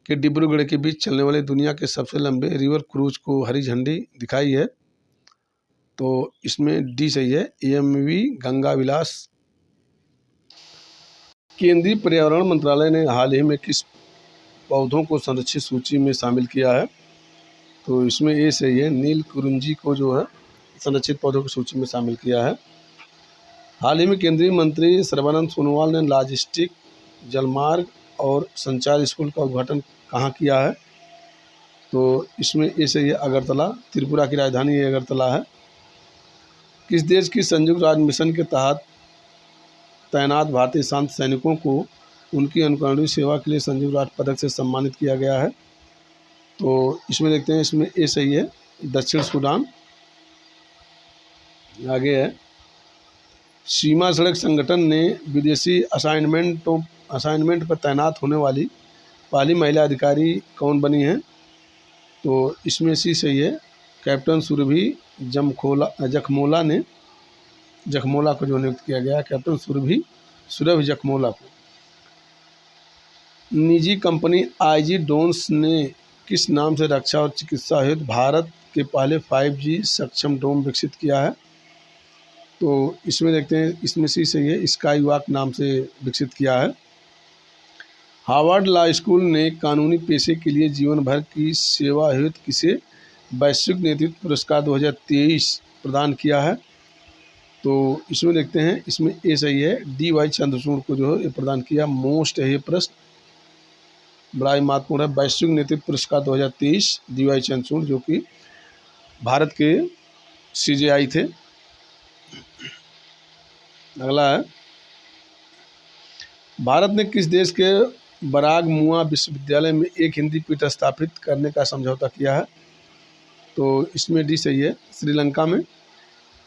के डिब्रूगढ़ के बीच चलने वाले दुनिया के सबसे लंबे रिवर क्रूज को हरी झंडी दिखाई है? तो इसमें डी सही है, AMV गंगा विलास। केंद्रीय पर्यावरण मंत्रालय ने हाल ही में किस पौधों को संरक्षित सूची में शामिल किया है? तो इसमें ए सही है, नील कुरुंजी को जो है संरक्षित पौधों की सूची में शामिल किया है। हाल ही में केंद्रीय मंत्री सर्बानंद सोनोवाल ने लॉजिस्टिक, जलमार्ग और संचार स्कूल का उद्घाटन कहाँ किया है? तो इसमें ए सही है, अगरतला। त्रिपुरा की राजधानी अगरतला है। किस देश की संयुक्त राज्य मिशन के तहत तैनात भारतीय शांति सैनिकों को उनकी अनुकरणीय सेवा के लिए संयुक्त राष्ट्र पदक से सम्मानित किया गया है? तो इसमें देखते हैं, इसमें ए सही है, दक्षिण सूडान। आगे है, सीमा सड़क संगठन ने विदेशी असाइनमेंट पर तैनात होने वाली पहली महिला अधिकारी कौन बनी है? तो इसमें सी सही है, कैप्टन सुरभि जखमोला को जो नियुक्त किया गया, कैप्टन सुरभि जखमोला को। निजी कंपनी IG ड्रोन्स ने किस नाम से रक्षा और चिकित्सा हेतु भारत के पहले 5G सक्षम ड्रोन विकसित किया है? तो इसमें देखते हैं, इसमें सी सही है, स्काई वॉक नाम से विकसित किया है। हार्वर्ड लॉ स्कूल ने कानूनी पेशे के लिए जीवन भर की सेवा हेतु किसे वैश्विक नेतृत्व पुरस्कार 2023 प्रदान किया है? तो इसमें देखते हैं, इसमें ए सही है, DY चंद्रचूड़ को जो है ये प्रदान किया। मोस्ट है ये प्रश्न, बड़ा ही महत्वपूर्ण है। वैश्विक नेतृत्व पुरस्कार 2023 DY चंद्रचूड़, जो कि भारत के CJI थे। अगला है, भारत ने किस देश के बराग मुआ विश्वविद्यालय में एक हिंदी पीठ स्थापित करने का समझौता किया है? तो इसमें डी सही है, श्रीलंका में।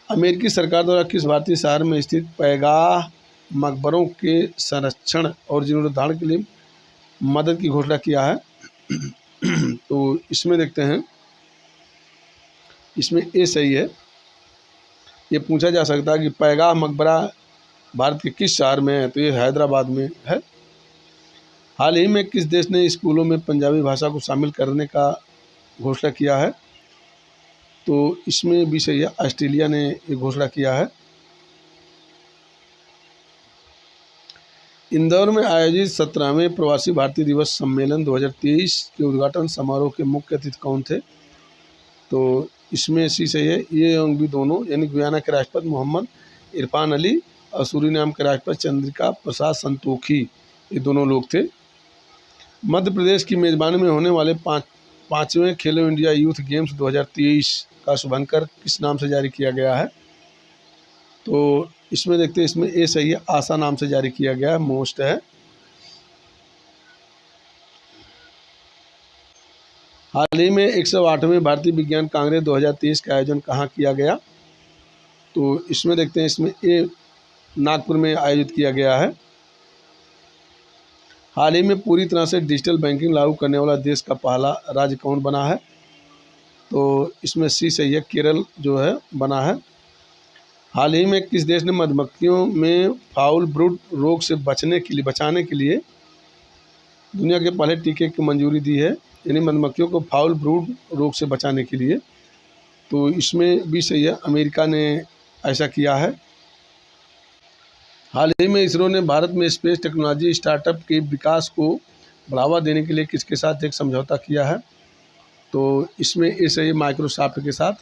अमेरिकी सरकार द्वारा किस भारतीय शहर में स्थित पैगाह मकबरों के संरक्षण और जीर्णोद्धार के लिए मदद की घोषणा किया है? तो इसमें देखते हैं, इसमें ए सही है। ये पूछा जा सकता है कि पैगाह मकबरा भारत के किस शहर में है? तो ये हैदराबाद में है। हाल ही में किस देश ने स्कूलों में पंजाबी भाषा को शामिल करने का घोषणा किया है? तो इसमें भी सही है, ऑस्ट्रेलिया ने ये घोषणा किया है। इंदौर में आयोजित 17वें प्रवासी भारतीय दिवस सम्मेलन 2023 के उद्घाटन समारोह के मुख्य अतिथि कौन थे? तो इसमें सी सही है, ये एवं भी दोनों, यानी गुयाना के राष्ट्रपति मोहम्मद इरफान अली और सूरीनाम के राष्ट्रपति चंद्रिका प्रसाद संतोखी, ये दोनों लोग थे। मध्य प्रदेश की मेजबानी में होने वाले पाँचवें खेलो इंडिया यूथ गेम्स 2023 का शुभंकर किस नाम से जारी किया गया है? तो इसमें देखते हैं, इसमें ए सही है, आशा नाम से जारी किया गया है। मोस्ट है। हाल ही में 108वें भारतीय विज्ञान कांग्रेस 2023 का आयोजन कहाँ किया गया? तो इसमें देखते हैं, इसमें ए नागपुर में आयोजित किया गया है। हाल ही में पूरी तरह से डिजिटल बैंकिंग लागू करने वाला देश का पहला राज्य कौन बना है? तो इसमें सी सही है, केरल जो है बना है। हाल ही में किस देश ने मधुमक्खियों में फाउल ब्रूड रोग से बचाने के लिए दुनिया के पहले टीके की मंजूरी दी है? यानी मधुमक्खियों को फाउल ब्रूड रोग से बचाने के लिए। तो इसमें भी सही है, अमेरिका ने ऐसा किया है। हाल ही में इसरो ने भारत में स्पेस टेक्नोलॉजी स्टार्टअप के विकास को बढ़ावा देने के लिए किसके साथ एक समझौता किया है? तो इसमें ऐसे माइक्रोसॉफ्ट के साथ।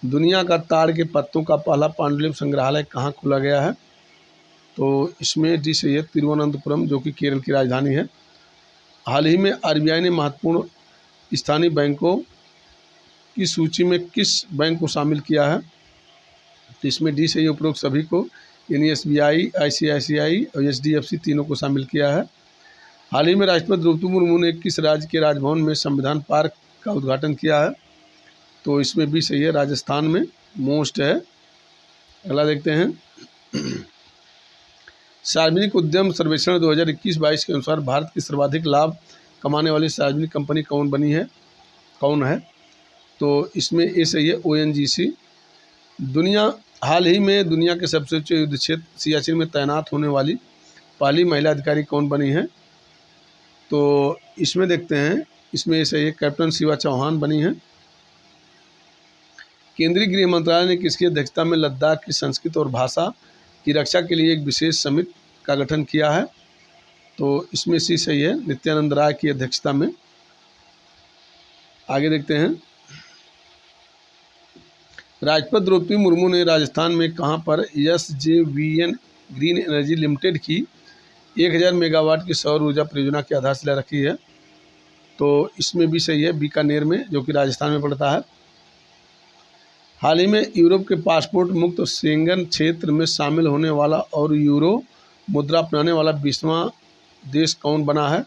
दुनिया का ताड़ के पत्तों का पहला पांडुलिपि संग्रहालय कहाँ खोला गया है? तो इसमें डी सही है, तिरुवनंतपुरम, जो कि केरल की राजधानी है। हाल ही में RBI ने महत्वपूर्ण स्थानीय बैंकों की सूची में किस बैंक को शामिल किया है? तो इसमें डी सही है, उपरोक्त सभी को। यानी SBI, ICICI और HDFC तीनों को शामिल किया है। हाल ही में राष्ट्रपति द्रौपदी मुर्मू ने किस राज्य के राजभवन में संविधान पार्क का उद्घाटन किया है? तो इसमें भी सही है, राजस्थान में मोस्ट है। अगला देखते हैं। सार्वजनिक उद्यम सर्वेक्षण 2021-22 के अनुसार भारत की सर्वाधिक लाभ कमाने वाली सार्वजनिक कंपनी कौन है? तो इसमें ए सही है, ONGC। हाल ही में दुनिया के सबसे ऊंचे युद्ध क्षेत्र सियाचिन में तैनात होने वाली पहली महिला अधिकारी कौन बनी है? तो इसमें देखते हैं, इसमें ए सही है, कैप्टन शिवा चौहान बनी है। केंद्रीय गृह मंत्रालय ने किसकी अध्यक्षता में लद्दाख की संस्कृति और भाषा की रक्षा के लिए एक विशेष समिति का गठन किया है? तो इसमें सी सही है, नित्यानंद राय की अध्यक्षता में। आगे देखते हैं। राष्ट्रपति द्रौपदी मुर्मू ने राजस्थान में कहां पर SJVN ग्रीन एनर्जी लिमिटेड की 1000 मेगावाट की सौर ऊर्जा परियोजना की आधारशिला रखी है? तो इसमें भी सही है, बीकानेर में, जो कि राजस्थान में पड़ता है। हाल ही में यूरोप के पासपोर्ट मुक्त शेंगन क्षेत्र में शामिल होने वाला और यूरो मुद्रा अपनाने वाला 20वां देश कौन बना है?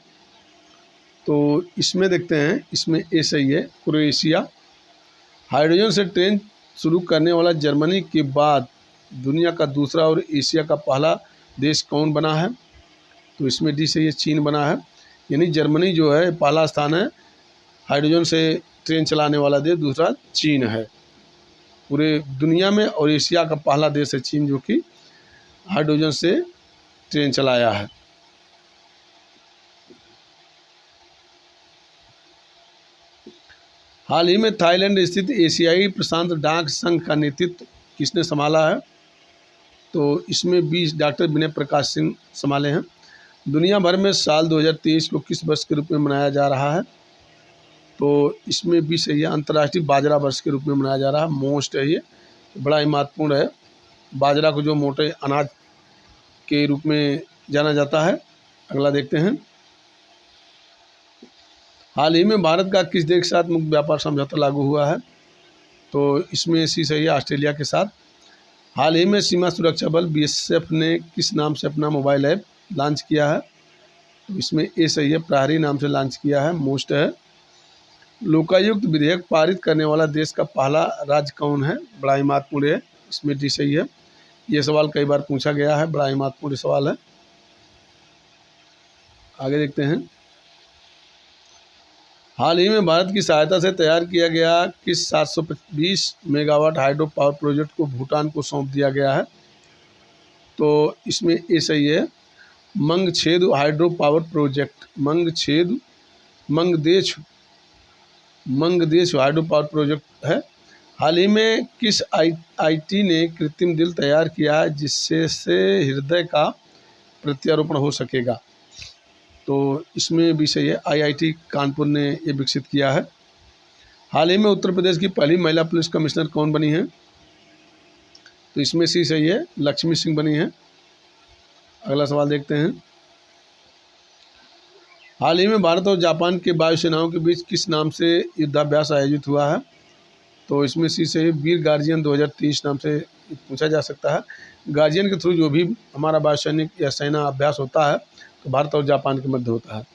तो इसमें देखते हैं, इसमें ए सही है, क्रोएशिया। हाइड्रोजन से ट्रेन शुरू करने वाला जर्मनी के बाद दुनिया का दूसरा और एशिया का पहला देश कौन बना है? तो इसमें डी सही है, चीन बना है। यानी जर्मनी जो है पहला स्थान है हाइड्रोजन से ट्रेन चलाने वाला देश, दूसरा चीन है पूरे दुनिया में, और एशिया का पहला देश है चीन, जो कि हाइड्रोजन से ट्रेन चलाया है। हाल ही में थाईलैंड स्थित एशियाई प्रशांत डाक संघ का नेतृत्व किसने संभाला है? तो इसमें 20 डॉक्टर विनय प्रकाश सिंह संभाले हैं। दुनिया भर में साल 2023 को किस वर्ष के रूप में मनाया जा रहा है? तो इसमें भी सही है, अंतर्राष्ट्रीय बाजरा वर्ष के रूप में मनाया जा रहा है। मोस्ट है ये, बड़ा ही महत्वपूर्ण है। बाजरा को जो मोटे अनाज के रूप में जाना जाता है। अगला देखते हैं। हाल ही में भारत का किस देश के साथ मुक्त व्यापार समझौता लागू हुआ है? तो इसमें सी सही है, ऑस्ट्रेलिया के साथ। हाल ही में सीमा सुरक्षा बल BSF ने किस नाम से अपना मोबाइल ऐप लॉन्च किया है? तो इसमें ए सही है, प्रहरी नाम से लॉन्च किया है। मोस्ट है। लोकायुक्त विधेयक पारित करने वाला देश का पहला राज्य कौन है? बड़ा ही महत्वपूर्ण है। इसमें डी सही है। ये सवाल कई बार पूछा गया है, बड़ा ही महत्वपूर्ण सवाल है। आगे देखते हैं। हाल ही में भारत की सहायता से तैयार किया गया किस 720 मेगावाट हाइड्रो पावर प्रोजेक्ट को भूटान को सौंप दिया गया है? तो इसमें ए सही है, Mangdechhu hydro power project. Mangdechhu hydro power project है। हाल ही में किस IT ने कृत्रिम दिल तैयार किया है जिससे हृदय का प्रत्यारोपण हो सकेगा? तो इसमें भी सही है, IIT कानपुर ने ये विकसित किया है। हाल ही में उत्तर प्रदेश की पहली महिला पुलिस कमिश्नर कौन बनी है? तो इसमें सी सही है, लक्ष्मी सिंह बनी है। अगला सवाल देखते हैं। हाल ही में भारत और जापान के वायुसेनाओं के बीच किस नाम से युद्धाभ्यास आयोजित हुआ है? तो इसमें सी से वीर गार्जियन 2023 नाम से पूछा जा सकता है। गार्जियन के थ्रू जो भी हमारा वायुसैनिक या सेना अभ्यास होता है तो भारत और जापान के मध्य होता है।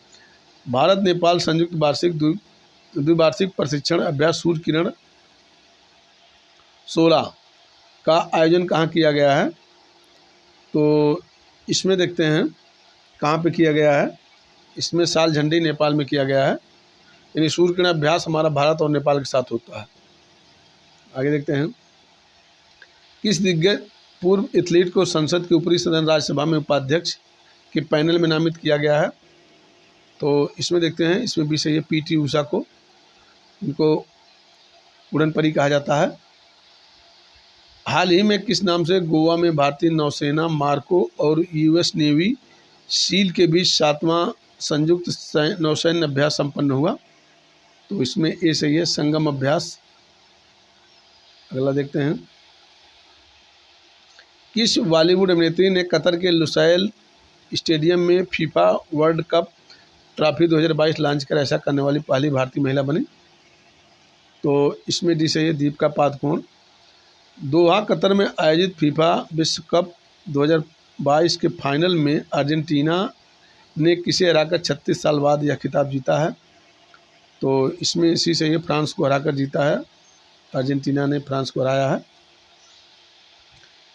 भारत नेपाल संयुक्त वार्षिक द्विवार्षिक प्रशिक्षण अभ्यास सूर्य किरण 16 का आयोजन कहाँ किया गया है? तो इसमें देखते हैं कहाँ पे किया गया है। इसमें साल झंडी नेपाल में किया गया है। यानी सूर्य किरण अभ्यास हमारा भारत और नेपाल के साथ होता है। आगे देखते हैं। किस दिग्गज पूर्व एथलीट को संसद के ऊपरी सदन राज्यसभा में उपाध्यक्ष के पैनल में नामित किया गया है? तो इसमें देखते हैं, इसमें भी सही है, PT ऊषा को। इनको उड़न परी कहा जाता है। हाल ही में किस नाम से गोवा में भारतीय नौसेना मार्को और US नेवी सील के बीच 7वां संयुक्त नौसैन्य अभ्यास संपन्न हुआ? तो इसमें ए सही है, संगम अभ्यास। अगला देखते हैं। किस बॉलीवुड अभिनेत्री ने कतर के लुसाइल स्टेडियम में FIFA world cup trophy 2022 launch कर ऐसा करने वाली पहली भारतीय महिला बनी? तो इसमें डी सही है, दीपिका पादुकोण। दोहा कतर में आयोजित FIFA विश्व कप 2022 के फाइनल में अर्जेंटीना ने किसे हराकर 36 साल बाद यह खिताब जीता है? तो इसमें इसी से ये फ्रांस को हराकर जीता है। अर्जेंटीना ने फ्रांस को हराया है।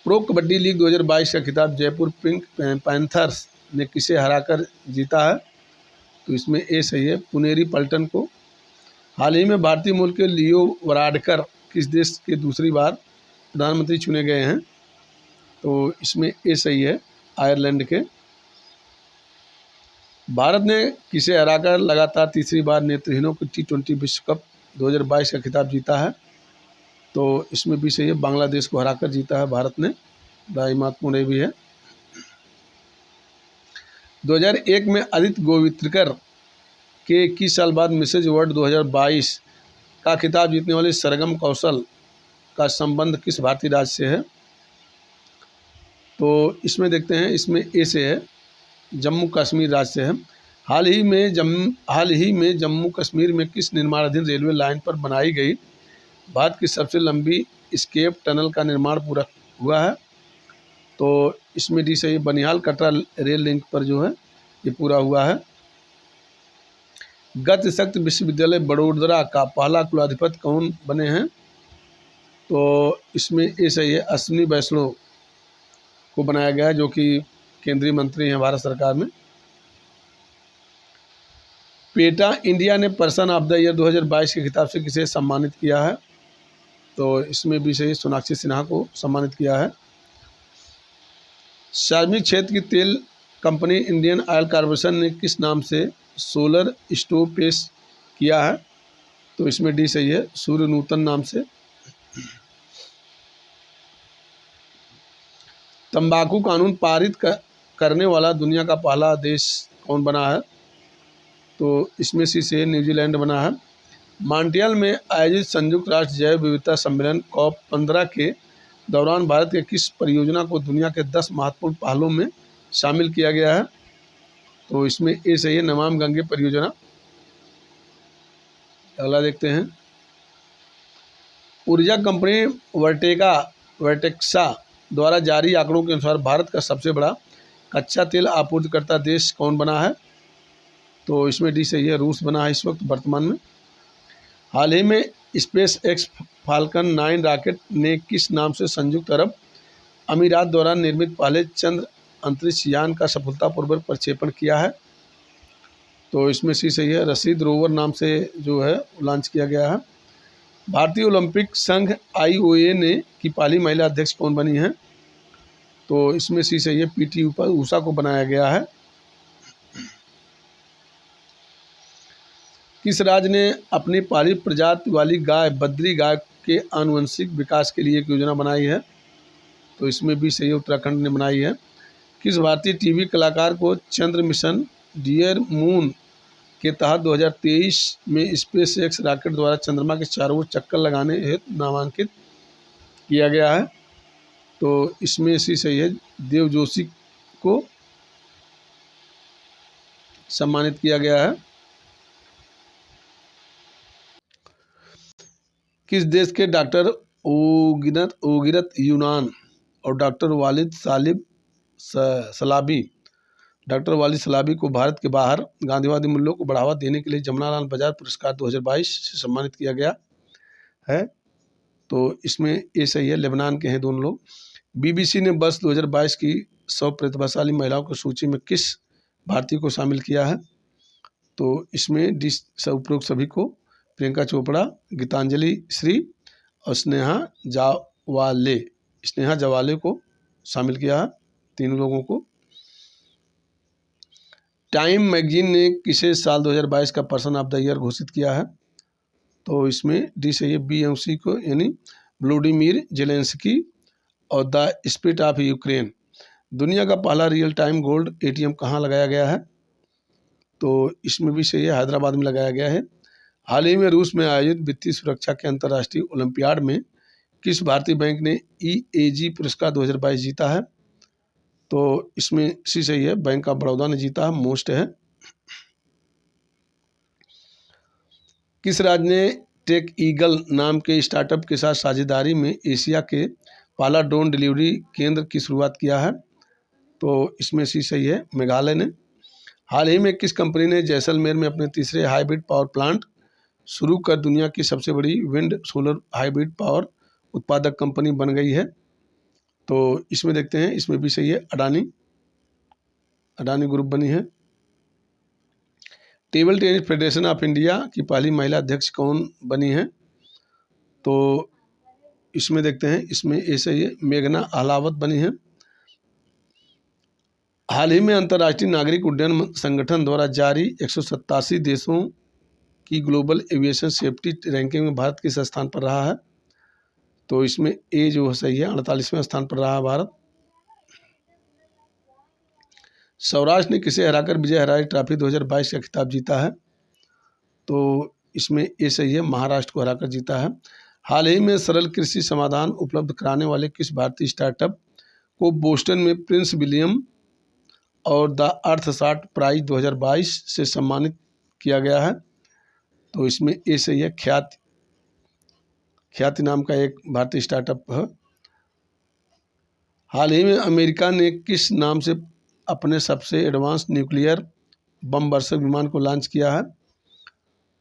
प्रो कबड्डी लीग 2022 का खिताब जयपुर पिंक पैंथर्स ने किसे हराकर जीता है? तो इसमें ए सही है, पुनेरी पल्टन को। हाल ही में भारतीय मूल के लियो वराडकर किस देश के दूसरी बार प्रधानमंत्री चुने गए हैं? तो इसमें ए सही है, आयरलैंड के। भारत ने किसे हराकर लगातार तीसरी बार नेत्रहीनों की T20 विश्व कप 2022 का खिताब जीता है? तो इसमें भी सही है, बांग्लादेश को हराकर जीता है भारत ने। बड़ा महत्वपूर्ण भी है। 2001 में आदित्य गोवित्रिकर के 21 साल बाद मिसेज वर्ल्ड 2022 का खिताब जीतने वाले सरगम कौशल का संबंध किस भारतीय राज्य से है? तो इसमें देखते हैं, इसमें ए से है, जम्मू कश्मीर राज्य से है। हाल ही में जम्मू कश्मीर में किस निर्माणाधीन रेलवे लाइन पर बनाई गई भारत की सबसे लंबी एस्केप टनल का निर्माण पूरा हुआ है? तो इसमें डी से बनिहाल कटरा रेल लिंक पर जो है ये पूरा हुआ है। गति शक्ति विश्वविद्यालय बड़ोदरा का पहला कुलाधिपति कौन बने हैं? तो इसमें ये सही है, अश्विनी वैष्णव को बनाया गया है, जो कि केंद्रीय मंत्री हैं भारत सरकार में। पेटा इंडिया ने पर्सन ऑफ द ईयर 2022 के खिताब से किसे सम्मानित किया है? तो इसमें भी सही, सोनाक्षी सिन्हा को सम्मानित किया है। सार्वजनिक क्षेत्र की तेल कंपनी इंडियन ऑयल कॉर्पोरेशन ने किस नाम से सोलर स्टोव पेश किया है? तो इसमें डी सही है, सूर्य नूतन नाम से। तंबाकू कानून पारित करने वाला दुनिया का पहला देश कौन बना है? तो इसमें से न्यूजीलैंड बना है। मॉन्ट्रियल में आयोजित संयुक्त राष्ट्र जैव विविधता सम्मेलन COP15 के दौरान भारत के किस परियोजना को दुनिया के 10 महत्वपूर्ण पहलों में शामिल किया गया है? तो इसमें ए सही है, नमामि गंगे परियोजना। अगला देखते हैं, ऊर्जा कंपनी वर्टेक्सा द्वारा जारी आंकड़ों के अनुसार भारत का सबसे बड़ा कच्चा तेल आपूर्तिकर्ता देश कौन बना है? तो इसमें डी सही है, रूस बना है इस वक्त वर्तमान में। हाल ही में स्पेस एक्स फाल्कन 9 रॉकेट ने किस नाम से संयुक्त अरब अमीरात द्वारा निर्मित पहले चंद्र अंतरिक्ष यान का सफलतापूर्वक प्रक्षेपण किया है? तो इसमें सी सही है, रशीद रोवर नाम से जो है लॉन्च किया गया है। भारतीय ओलंपिक संघ IOA ने की पहली महिला अध्यक्ष कौन बनी है? तो इसमें सी सही है, PT ऊषा को बनाया गया है। किस राज्य ने अपनी पहली प्रजाति वाली गाय बद्री गाय के आनुवंशिक विकास के लिए एक योजना बनाई है? तो इसमें भी सही, उत्तराखंड ने बनाई है। किस भारतीय टीवी कलाकार को चंद्र मिशन डियर मून के तहत 2023 में स्पेस एक्स रॉकेट द्वारा चंद्रमा के चारों ओर चक्कर लगाने हेतु नामांकित किया गया है? तो इसमें सी सही है, देव जोशी को सम्मानित किया गया है। किस देश के डॉक्टर ओगिरत यूनान और डॉक्टर वालिद सलाबी को भारत के बाहर गांधीवादी मूल्यों को बढ़ावा देने के लिए जमनालाल बजाज पुरस्कार 2022 से सम्मानित किया गया है? तो इसमें ये सही है, लेबनान के हैं दोनों लोग। BBC ने वर्ष 2022 की 100 प्रतिभाशाली महिलाओं की सूची में किस भारतीय को शामिल किया है? तो इसमें उपरोक्त सभी को, प्रियंका चोपड़ा, गीतांजलि श्री और स्नेहा जवाले को शामिल किया है, तीनों लोगों को। टाइम मैगजीन ने किसे साल 2022 का पर्सन ऑफ द ईयर घोषित किया है? तो इसमें डी सही है, BMC को, यानी व्लादिमीर जेलेंस्की और द स्पिरिट ऑफ यूक्रेन। दुनिया का पहला रियल टाइम गोल्ड ATM कहाँ लगाया गया है? तो इसमें भी सही है, हैदराबाद में लगाया गया है। हाल ही में रूस में आयोजित वित्तीय सुरक्षा के अंतर्राष्ट्रीय ओलंपियाड में किस भारतीय बैंक ने EAG पुरस्कार 2022 जीता है? तो इसमें सी सही है, बैंक ऑफ बड़ौदा ने जीता है, मोस्ट है। किस राज्य ने टेक ईगल नाम के स्टार्टअप के साथ साझेदारी में एशिया के पहला ड्रोन डिलीवरी केंद्र की शुरुआत किया है? तो इसमें सी सही है, मेघालय ने। हाल ही में किस कंपनी ने जैसलमेर में अपने तीसरे हाइब्रिड पावर प्लांट शुरू कर दुनिया की सबसे बड़ी विंड सोलर हाइब्रिड पावर उत्पादक कंपनी बन गई है? तो इसमें देखते हैं, इसमें भी सही है, अडानी ग्रुप बनी है। Table tennis federation of India की पहली महिला अध्यक्ष कौन बनी है? तो इसमें देखते हैं, इसमें ए सही है, मेघना अहलावत बनी है। हाल ही में अंतर्राष्ट्रीय नागरिक उड्डयन संगठन द्वारा जारी 187 देशों की ग्लोबल एविएशन सेफ्टी रैंकिंग में भारत किस स्थान पर रहा है? तो इसमें ए जो सही है, 48वें स्थान पर रहा है भारत। सौराष्ट्र ने किसे हराकर विजय हरारी ट्रॉफी 2022 का खिताब जीता है? तो इसमें ए सही है, महाराष्ट्र को हराकर जीता है। हाल ही में सरल कृषि समाधान उपलब्ध कराने वाले किस भारतीय स्टार्टअप को बोस्टन में प्रिंस विलियम और द अर्थशाट प्राइज 2022 से सम्मानित किया गया है? तो इसमें ए सही है, ख्याति नाम का एक भारतीय स्टार्टअप है। हाल ही में अमेरिका ने किस नाम से अपने सबसे एडवांस न्यूक्लियर बम वर्षक विमान को लॉन्च किया है?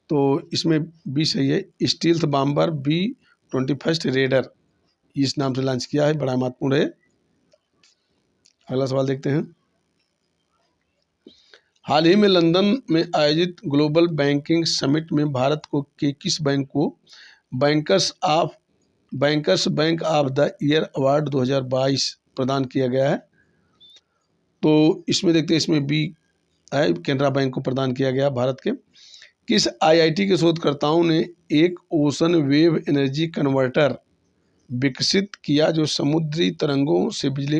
तो इसमें बी सही है, स्टील्थ बॉम्बर B-21 रेडर, इस नाम से लॉन्च किया है, बड़ा महत्वपूर्ण है। अगला सवाल देखते हैं। हाल ही में लंदन में आयोजित ग्लोबल बैंकिंग समिट में भारत को के किस बैंक को bankers bank of the year award 2022 प्रदान किया गया है? तो इसमें देखते हैं, इसमें बी है, केनरा बैंक को प्रदान किया गया भारत के। किस IIT के शोधकर्ताओं ने एक ओशन वेव एनर्जी कन्वर्टर विकसित किया जो समुद्री तरंगों से बिजली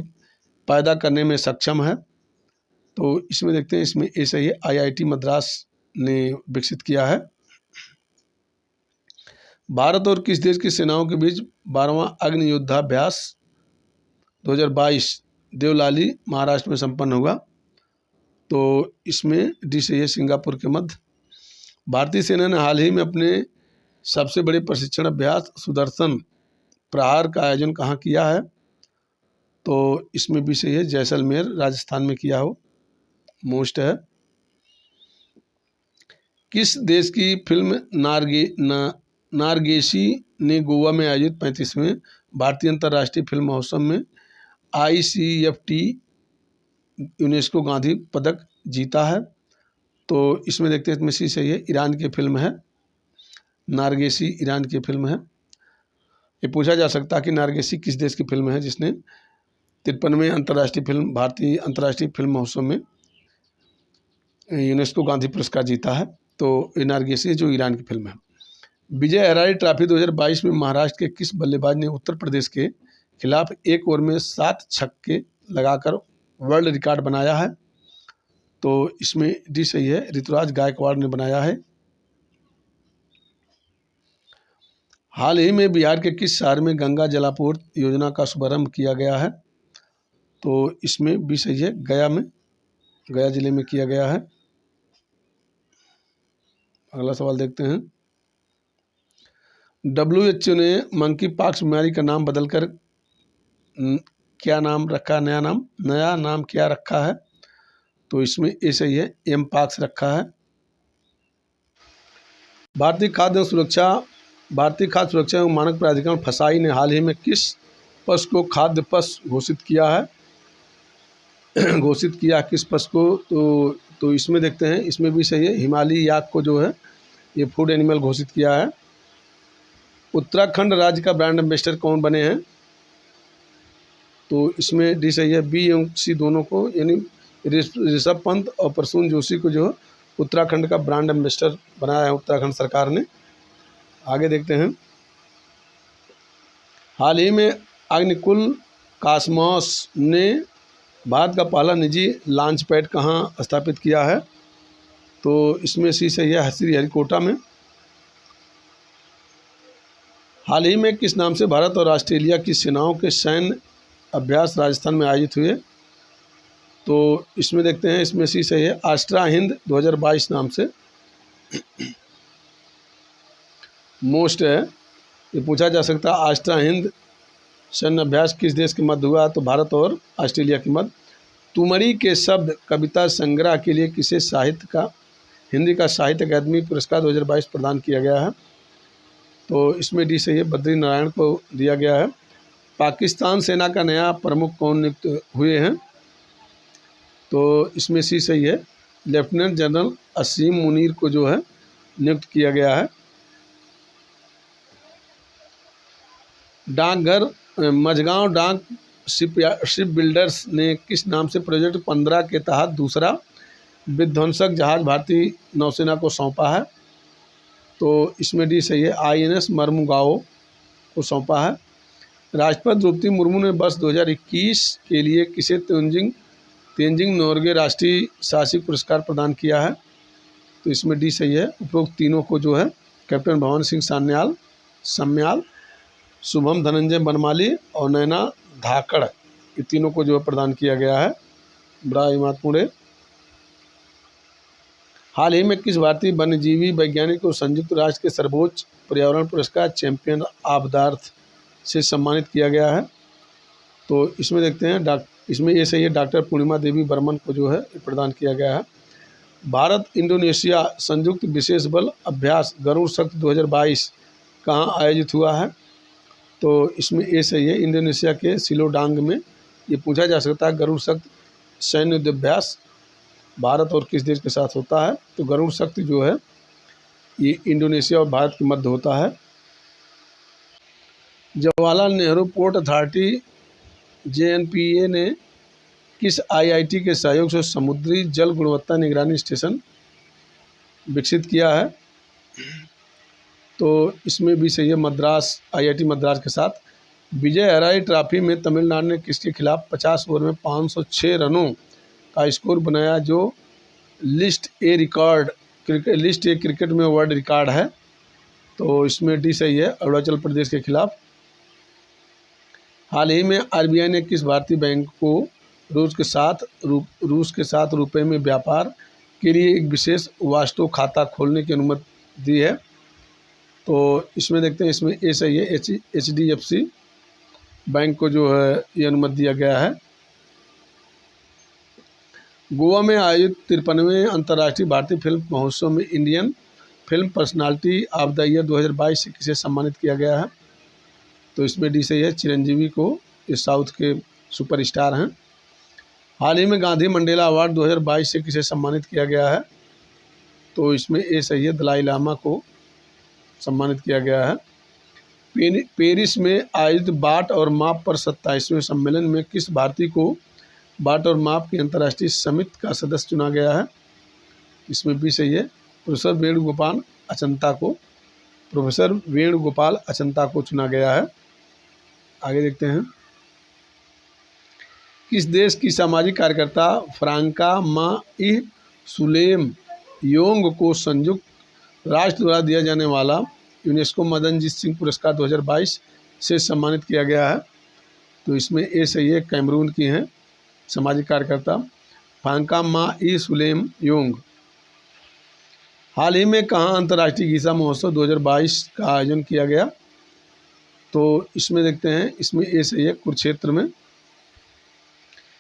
पैदा करने में सक्षम है? तो इसमें देखते हैं, इसमें ए सही है, IIT मद्रास ने विकसित किया है। भारत और किस देश की सेनाओं के बीच 12वां अग्नि युद्धाभ्यास 2022 देवलाली महाराष्ट्र में संपन्न हुआ? तो इसमें डी सही है, सिंगापुर के मध्य। भारतीय सेना ने हाल ही में अपने सबसे बड़े प्रशिक्षण अभ्यास सुदर्शन प्रहार का आयोजन कहाँ किया है? तो इसमें भी सही है, जैसलमेर राजस्थान में किया हो, मोस्ट है। किस देश की फिल्म नारगेसी ने गोवा में आयोजित 35वें भारतीय अंतर्राष्ट्रीय फिल्म महोत्सव में ICFT यूनेस्को गांधी पदक जीता है? तो इसमें देखते हैं, इसमें सी सही है, ईरान की फिल्म है, नारगेसी ईरान की फिल्म है। ये पूछा जा सकता है कि नारगेसी किस देश की फिल्म है जिसने 53वें अंतर्राष्ट्रीय फिल्म भारतीय अंतर्राष्ट्रीय फिल्म महोत्सव में यूनेस्को गांधी पुरस्कार जीता है? तो ये नारगेसी जो ईरान की फिल्म है। विजय हरारी ट्रॉफी 2022 में महाराष्ट्र के किस बल्लेबाज ने उत्तर प्रदेश के खिलाफ एक ओवर में 7 छक्के लगाकर वर्ल्ड रिकॉर्ड बनाया है? तो इसमें डी सही है, ऋतुराज गायकवाड़ ने बनाया है। हाल ही में बिहार के किस शहर में गंगा जलापूर्ति योजना का शुभारंभ किया गया है? तो इसमें भी सही है, गया जिले में किया गया है। अगला सवाल देखते हैं। WHO ने मंकी पॉक्स बीमारी का नाम बदलकर क्या नाम रखा, नया नाम क्या रखा है? तो इसमें ए सही है, M-Pox रखा है। भारतीय खाद्य सुरक्षा एवं मानक प्राधिकरण फसाई ने हाल ही में किस पशु को खाद्य पशु घोषित किया किस पशु को? तो इसमें देखते हैं, इसमें भी सही है, हिमालयी याक को जो है ये फूड एनिमल घोषित किया है। उत्तराखंड राज्य का ब्रांड एम्बेसडर कौन बने हैं? तो इसमें डी सही है, B एवं C दोनों को, यानी ऋषभ पंत और प्रसून जोशी को जो है उत्तराखंड का ब्रांड एम्बेसडर बनाया है उत्तराखंड सरकार ने। आगे देखते हैं। हाल ही में अग्निकुल कॉस्मॉस ने भारत का पहला निजी लॉन्च पैड कहाँ स्थापित किया है? तो इसमें सी सही है, श्रीहरिकोटा में। हाल ही में किस नाम से भारत और ऑस्ट्रेलिया की सेनाओं के सैन्य अभ्यास राजस्थान में आयोजित हुए? तो इसमें देखते हैं, इसमें सी सही है, आस्ट्रा हिंद 2022 नाम से मोस्ट है। ये पूछा जा सकता है, आस्ट्रा हिंद सैन्य अभ्यास किस देश के मध्य हुआ? तो भारत और ऑस्ट्रेलिया के मध्य। तुमरी के शब्द कविता संग्रह के लिए किसे हिंदी का साहित्य अकादमी पुरस्कार 2022 प्रदान किया गया है? तो इसमें डी सही है, बद्री नारायण को दिया गया है। पाकिस्तान सेना का नया प्रमुख कौन नियुक्त हुए हैं? तो इसमें सी सही है, लेफ्टिनेंट जनरल असीम मुनीर को जो है नियुक्त किया गया है। डाकघर मझगांव डाक शिप बिल्डर्स ने किस नाम से प्रोजेक्ट 15 के तहत दूसरा विध्वंसक जहाज भारतीय नौसेना को सौंपा है? तो इसमें डी सही है, INS मर्मुगाओ को सौंपा है। राष्ट्रपति द्रौपदी मुर्मू ने वर्ष 2021 के लिए किसे तेंजिंग नोर्गे राष्ट्रीय साहसिक पुरस्कार प्रदान किया है? तो इसमें डी सही है, उपरोक्त तीनों को जो है कैप्टन भवन सिंह सम्याल, शुभम धनंजय बनमाली और नैना धाकड़, ये तीनों को जो है प्रदान किया गया है। बड़ा ही महत्वपूर्ण है। हाल ही में किस भारतीय वन्यजीवी वैज्ञानिक को संयुक्त राष्ट्र के सर्वोच्च पर्यावरण पुरस्कार चैंपियन ऑफ द अर्थ से सम्मानित किया गया है? तो इसमें देखते हैं, इसमें ये सही है, डॉक्टर पूर्णिमा देवी बर्मन को जो है प्रदान किया गया है। भारत इंडोनेशिया संयुक्त विशेष बल अभ्यास गरुड़ शक्ति 2022 कहाँ आयोजित हुआ है? तो इसमें ये सही है, इंडोनेशिया के सिलोडांग में। ये पूछा जा सकता है, गरुड़ शक्ति सैन्य युद्धाभ्यास भारत और किस देश के साथ होता है? तो गरुड़ शक्ति जो है ये इंडोनेशिया और भारत के मध्य होता है। Jawaharlal Nehru port authority JNPA ने किस IIT के सहयोग से समुद्री जल गुणवत्ता निगरानी स्टेशन विकसित किया है? तो इसमें भी सही है, IIT मद्रास के साथ। विजय हराई ट्रॉफी में तमिलनाडु ने किसके खिलाफ 50 ओवर में 506 रनों का स्कोर बनाया, जो लिस्ट ए क्रिकेट में वर्ल्ड रिकॉर्ड है? तो इसमें डी सही है, अरुणाचल प्रदेश के खिलाफ। हाल ही में RBI ने किस भारतीय बैंक को रूस के साथ रुपए में व्यापार के लिए एक विशेष वास्तु खाता खोलने की अनुमति दी है? तो इसमें देखते हैं, इसमें ए सही है, HDFC बैंक को जो है ये अनुमति दिया गया है। गोवा में आयोजित 53वें अंतर्राष्ट्रीय भारतीय फिल्म महोत्सव में Indian film personality of the year 2022 से किसे सम्मानित किया गया है? तो इसमें डी सही है, चिरंजीवी को, ये साउथ के सुपरस्टार हैं। हाल ही में गांधी मंडेला अवार्ड 2022 से किसे सम्मानित किया गया है? तो इसमें ए सही है, दलाई लामा को सम्मानित किया गया है। पेरिस में आयोजित बाट और माप पर 27वें सम्मेलन में किस भारतीय को बाट और माप की अंतर्राष्ट्रीय समिति का सदस्य चुना गया है? इसमें भी सही है, प्रोफेसर वेणुगोपाल अचंता को चुना गया है। आगे देखते हैं, किस देश की सामाजिक कार्यकर्ता फ्रांका माई सुलेम योंग को संयुक्त राष्ट्र द्वारा दिया जाने वाला यूनेस्को मदनजीत सिंह पुरस्कार 2022 से सम्मानित किया गया है? तो इसमें ए सही है, कैमरून की हैं सामाजिक कार्यकर्ता फ्रांका माई सुलेम योंग। हाल ही में कहाँ अंतर्राष्ट्रीय गीसा महोत्सव 2022 का आयोजन किया गया? तो इसमें देखते हैं, इसमें ए सही है, कुरुक्षेत्र में।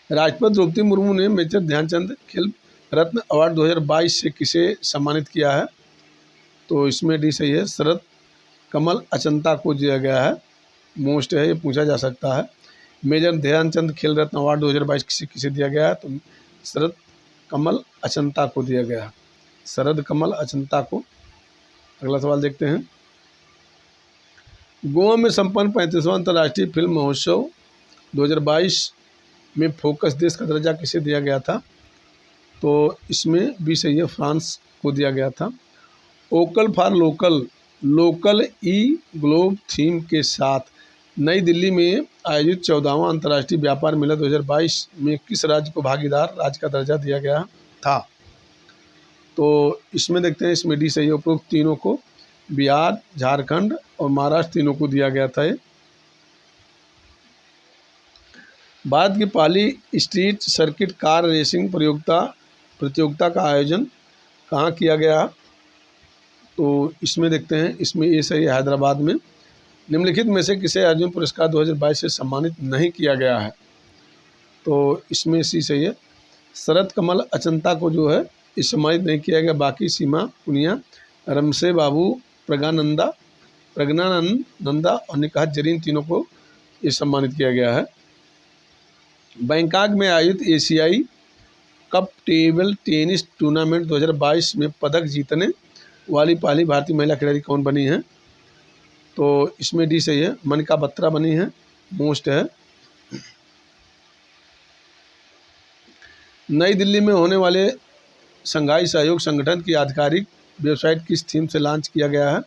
राष्ट्रपति द्रौपदी मुर्मू ने मेजर ध्यानचंद खेल रत्न अवार्ड 2022 से किसे सम्मानित किया है? तो इसमें डी सही है, शरद कमल अचंता को दिया गया है। मोस्ट है, ये पूछा जा सकता है। मेजर ध्यानचंद खेल रत्न अवार्ड 2022 किसे दिया गया है? तो शरद कमल अचंता को दिया गया है, शरद कमल अचंता को। अगला सवाल देखते हैं, गोवा में संपन्न 35वां अंतर्राष्ट्रीय फिल्म महोत्सव 2022 में फोकस देश का दर्जा किसे दिया गया था? तो इसमें भी सही है, फ्रांस को दिया गया था। Vocal for local E globe theme के साथ नई दिल्ली में आयोजित 14वां अंतर्राष्ट्रीय व्यापार मेला 2022 में किस राज्य को भागीदार राज्य का दर्जा दिया गया था? तो इसमें देखते हैं, इसमें डी सही है, उपरोक्त तीनों को बिहार, झारखंड और महाराष्ट्र तीनों को दिया गया था। भारत की पहली स्ट्रीट सर्किट कार रेसिंग प्रतियोगिता का आयोजन कहाँ किया गया? तो इसमें देखते हैं, इसमें ये सही है, हैदराबाद में। निम्नलिखित में से किसे अर्जुन पुरस्कार 2022 से सम्मानित नहीं किया गया है? तो इसमें सी सही है। शरद कमल अचंता को जो है इस सम्मानित नहीं किया गया। बाकी सीमा पुनिया, रमसे बाबू, प्रज्ञानंद नंदा और निकाह जरीन, तीनों को इस सम्मानित किया गया है। बैंकॉक में आयोजित एशियाई कप टेबल टेनिस टूर्नामेंट 2022 में पदक जीतने वाली पहली भारतीय महिला खिलाड़ी कौन बनी है? तो इसमें डी सही है, मनिका बत्रा बनी है, मोस्ट है। नई दिल्ली में होने वाले शंघाई सहयोग संगठन की आधिकारिक वेबसाइट किस थीम से लॉन्च किया गया है?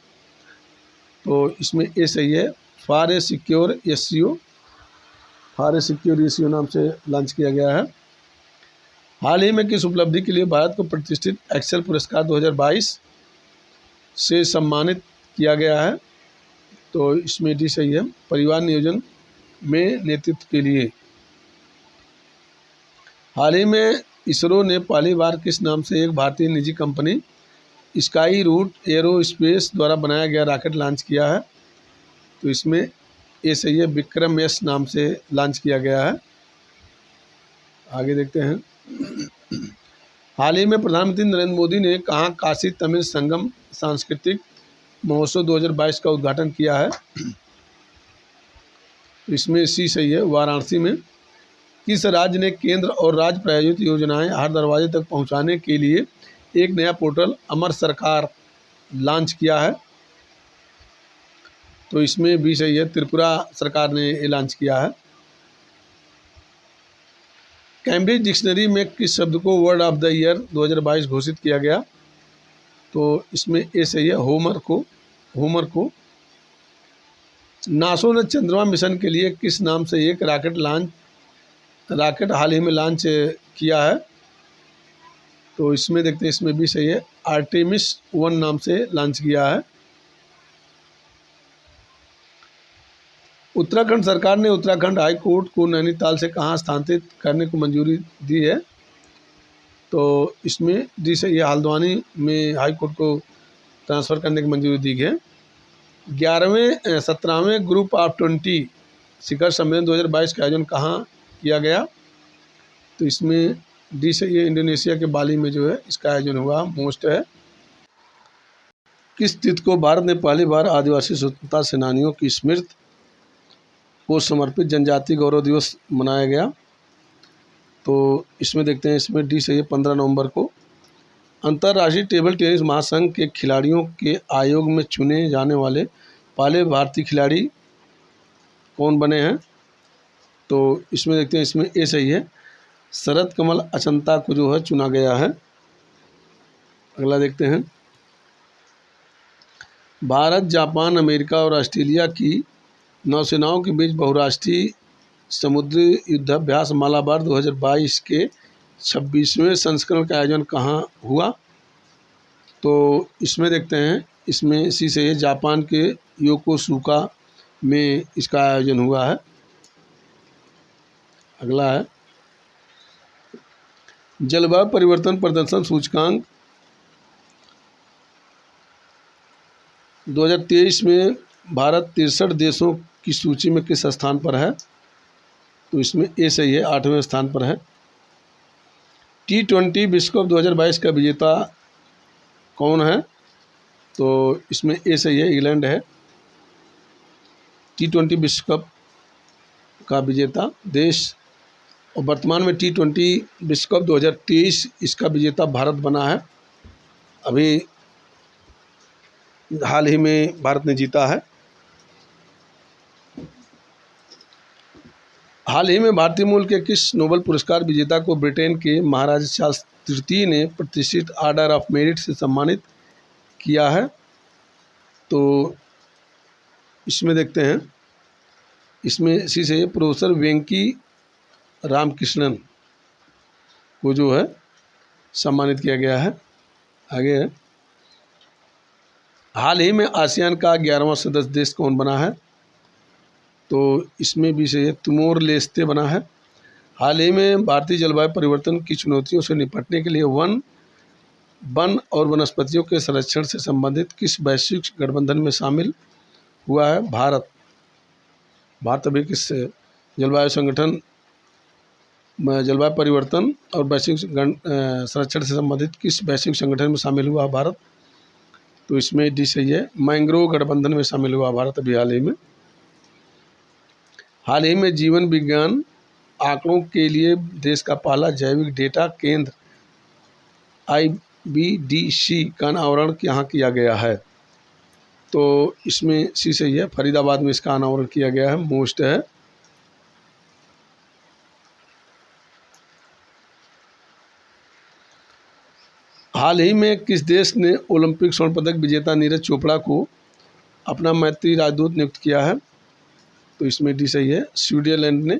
तो इसमें ए सही है, फॉर ए सिक्योर एससीओ नाम से लॉन्च किया गया है। हाल ही में किस उपलब्धि के लिए भारत को प्रतिष्ठित एक्सेल पुरस्कार 2022 से सम्मानित किया गया है? तो इसमें डी सही है, परिवार नियोजन में नेतृत्व के लिए। हाल ही में इसरो ने पहली बार किस नाम से एक भारतीय निजी कंपनी स्काई रूट एरोस्पेस द्वारा बनाया गया रॉकेट लॉन्च किया है? तो इसमें ए सही है, विक्रम एस नाम से लॉन्च किया गया है। आगे देखते हैं। हाल ही में प्रधानमंत्री नरेंद्र मोदी ने कहाँ काशी तमिल संगम सांस्कृतिक महोत्सव 2022 का उद्घाटन किया है? तो इसमें सी सही है, वाराणसी में। किस राज्य ने केंद्र और राज्य प्रायोजित योजनाएं हर दरवाजे तक पहुंचाने के लिए एक नया पोर्टल अमर सरकार लॉन्च किया है? तो इसमें भी सही है, त्रिपुरा सरकार ने ये लॉन्च किया है। कैम्ब्रिज डिक्शनरी में किस शब्द को वर्ड ऑफ द ईयर 2022 घोषित किया गया? तो इसमें ए सही है, होमर को। नासो ने चंद्रमा मिशन के लिए किस नाम से एक रॉकेट हाल ही में लॉन्च किया है? तो इसमें देखते हैं, इसमें भी सही है, आर्टेमिस 1 नाम से लॉन्च किया है। उत्तराखंड सरकार ने उत्तराखंड हाई कोर्ट को नैनीताल से कहाँ स्थानांतरित करने को मंजूरी दी है? तो इसमें डी से ये हल्द्वानी में हाई कोर्ट को ट्रांसफ़र करने की मंजूरी दी गई। 17वें ग्रुप ऑफ 20 शिखर सम्मेलन 2022 का आयोजन कहाँ किया गया? तो इसमें डी से ये इंडोनेशिया के बाली में जो है इसका आयोजन हुआ, मोस्ट है। किस तिथि को भारत ने पहली बार आदिवासी स्वतंत्रता सेनानियों की स्मृति को समर्पित जनजातीय गौरव दिवस मनाया गया? तो इसमें देखते हैं, इसमें डी से ये 15 नवंबर को। अंतर्राष्ट्रीय टेबल टेनिस महासंघ के खिलाड़ियों के आयोग में चुने जाने वाले पहले भारतीय खिलाड़ी कौन बने हैं? तो इसमें देखते हैं, इसमें ए सही है, शरद कमल अचंता को जो है चुना गया है। अगला देखते हैं। भारत, जापान, अमेरिका और ऑस्ट्रेलिया की नौसेनाओं के बीच बहुराष्ट्रीय समुद्री युद्धाभ्यास मालाबार 2022 के 26वें संस्करण का आयोजन कहाँ हुआ? तो इसमें देखते हैं, इसमें सी से जापान के योकोसुका में इसका आयोजन हुआ है। अगला है, जलवायु परिवर्तन प्रदर्शन सूचकांक 2023 में भारत 63 देशों की सूची में किस स्थान पर है? तो इसमें ए सही है, 8वें स्थान पर है। T20 विश्व कप 2022 का विजेता कौन है? तो इसमें ए सही है, इंग्लैंड है T20 विश्व कप का विजेता देश। और वर्तमान में T20 विश्व कप 2023 इसका विजेता भारत बना है। अभी हाल ही में भारत ने जीता है। हाल ही में भारतीय मूल के किस नोबेल पुरस्कार विजेता को ब्रिटेन के महाराजा चार्ल्स तृतीय ने प्रतिष्ठित ऑर्डर ऑफ मेरिट से सम्मानित किया है? तो इसमें देखते हैं, इसमें सी से प्रोफेसर वेंकी रामकृष्णन को जो है सम्मानित किया गया है। आगे है, हाल ही में आसियान का 11वां सदस्य देश कौन बना है? तो इसमें भी से तिमोर लेस्ते बना है। हाल ही में भारतीय जलवायु परिवर्तन की चुनौतियों से निपटने के लिए वन और वनस्पतियों के संरक्षण से संबंधित किस वैश्विक गठबंधन में शामिल हुआ है भारत अभी किस जलवायु संगठन, जलवायु परिवर्तन और वैश्विक संरक्षण से संबंधित किस वैश्विक संगठन में शामिल हुआ भारत? तो इसमें डी सही है, मैंग्रोव गठबंधन में शामिल हुआ भारत अभी हाल ही में जीवन विज्ञान आंकड़ों के लिए देश का पहला जैविक डेटा केंद्र IBDC का अनावरण यहाँ किया गया है। तो इसमें सी सही है, फरीदाबाद में इसका अनावरण किया गया है, मोस्ट है। हाल ही में किस देश ने ओलंपिक स्वर्ण पदक विजेता नीरज चोपड़ा को अपना मैत्री राजदूत नियुक्त किया है? तो इसमें डी सही है, स्विट्जरलैंड ने।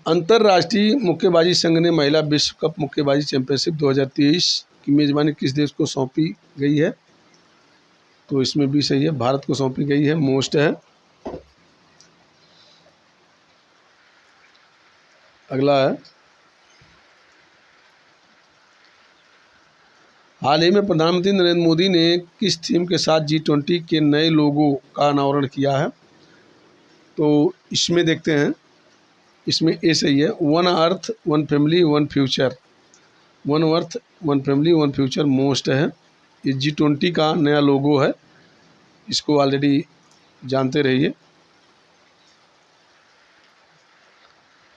अंतर्राष्ट्रीय मुक्केबाजी संघ ने महिला विश्व कप मुक्केबाजी चैंपियनशिप 2023 की मेजबानी किस देश को सौंपी गई है? तो इसमें भी सही है, भारत को सौंपी गई है, मोस्ट है। अगला है, हाल ही में प्रधानमंत्री नरेंद्र मोदी ने किस थीम के साथ G20 के नए लोगो का अनावरण किया है? तो इसमें देखते हैं, इसमें ए सही है, one earth one family one future, one earth one family one future most है। ये G20 का नया लोगो है, इसको ऑलरेडी जानते रहिए।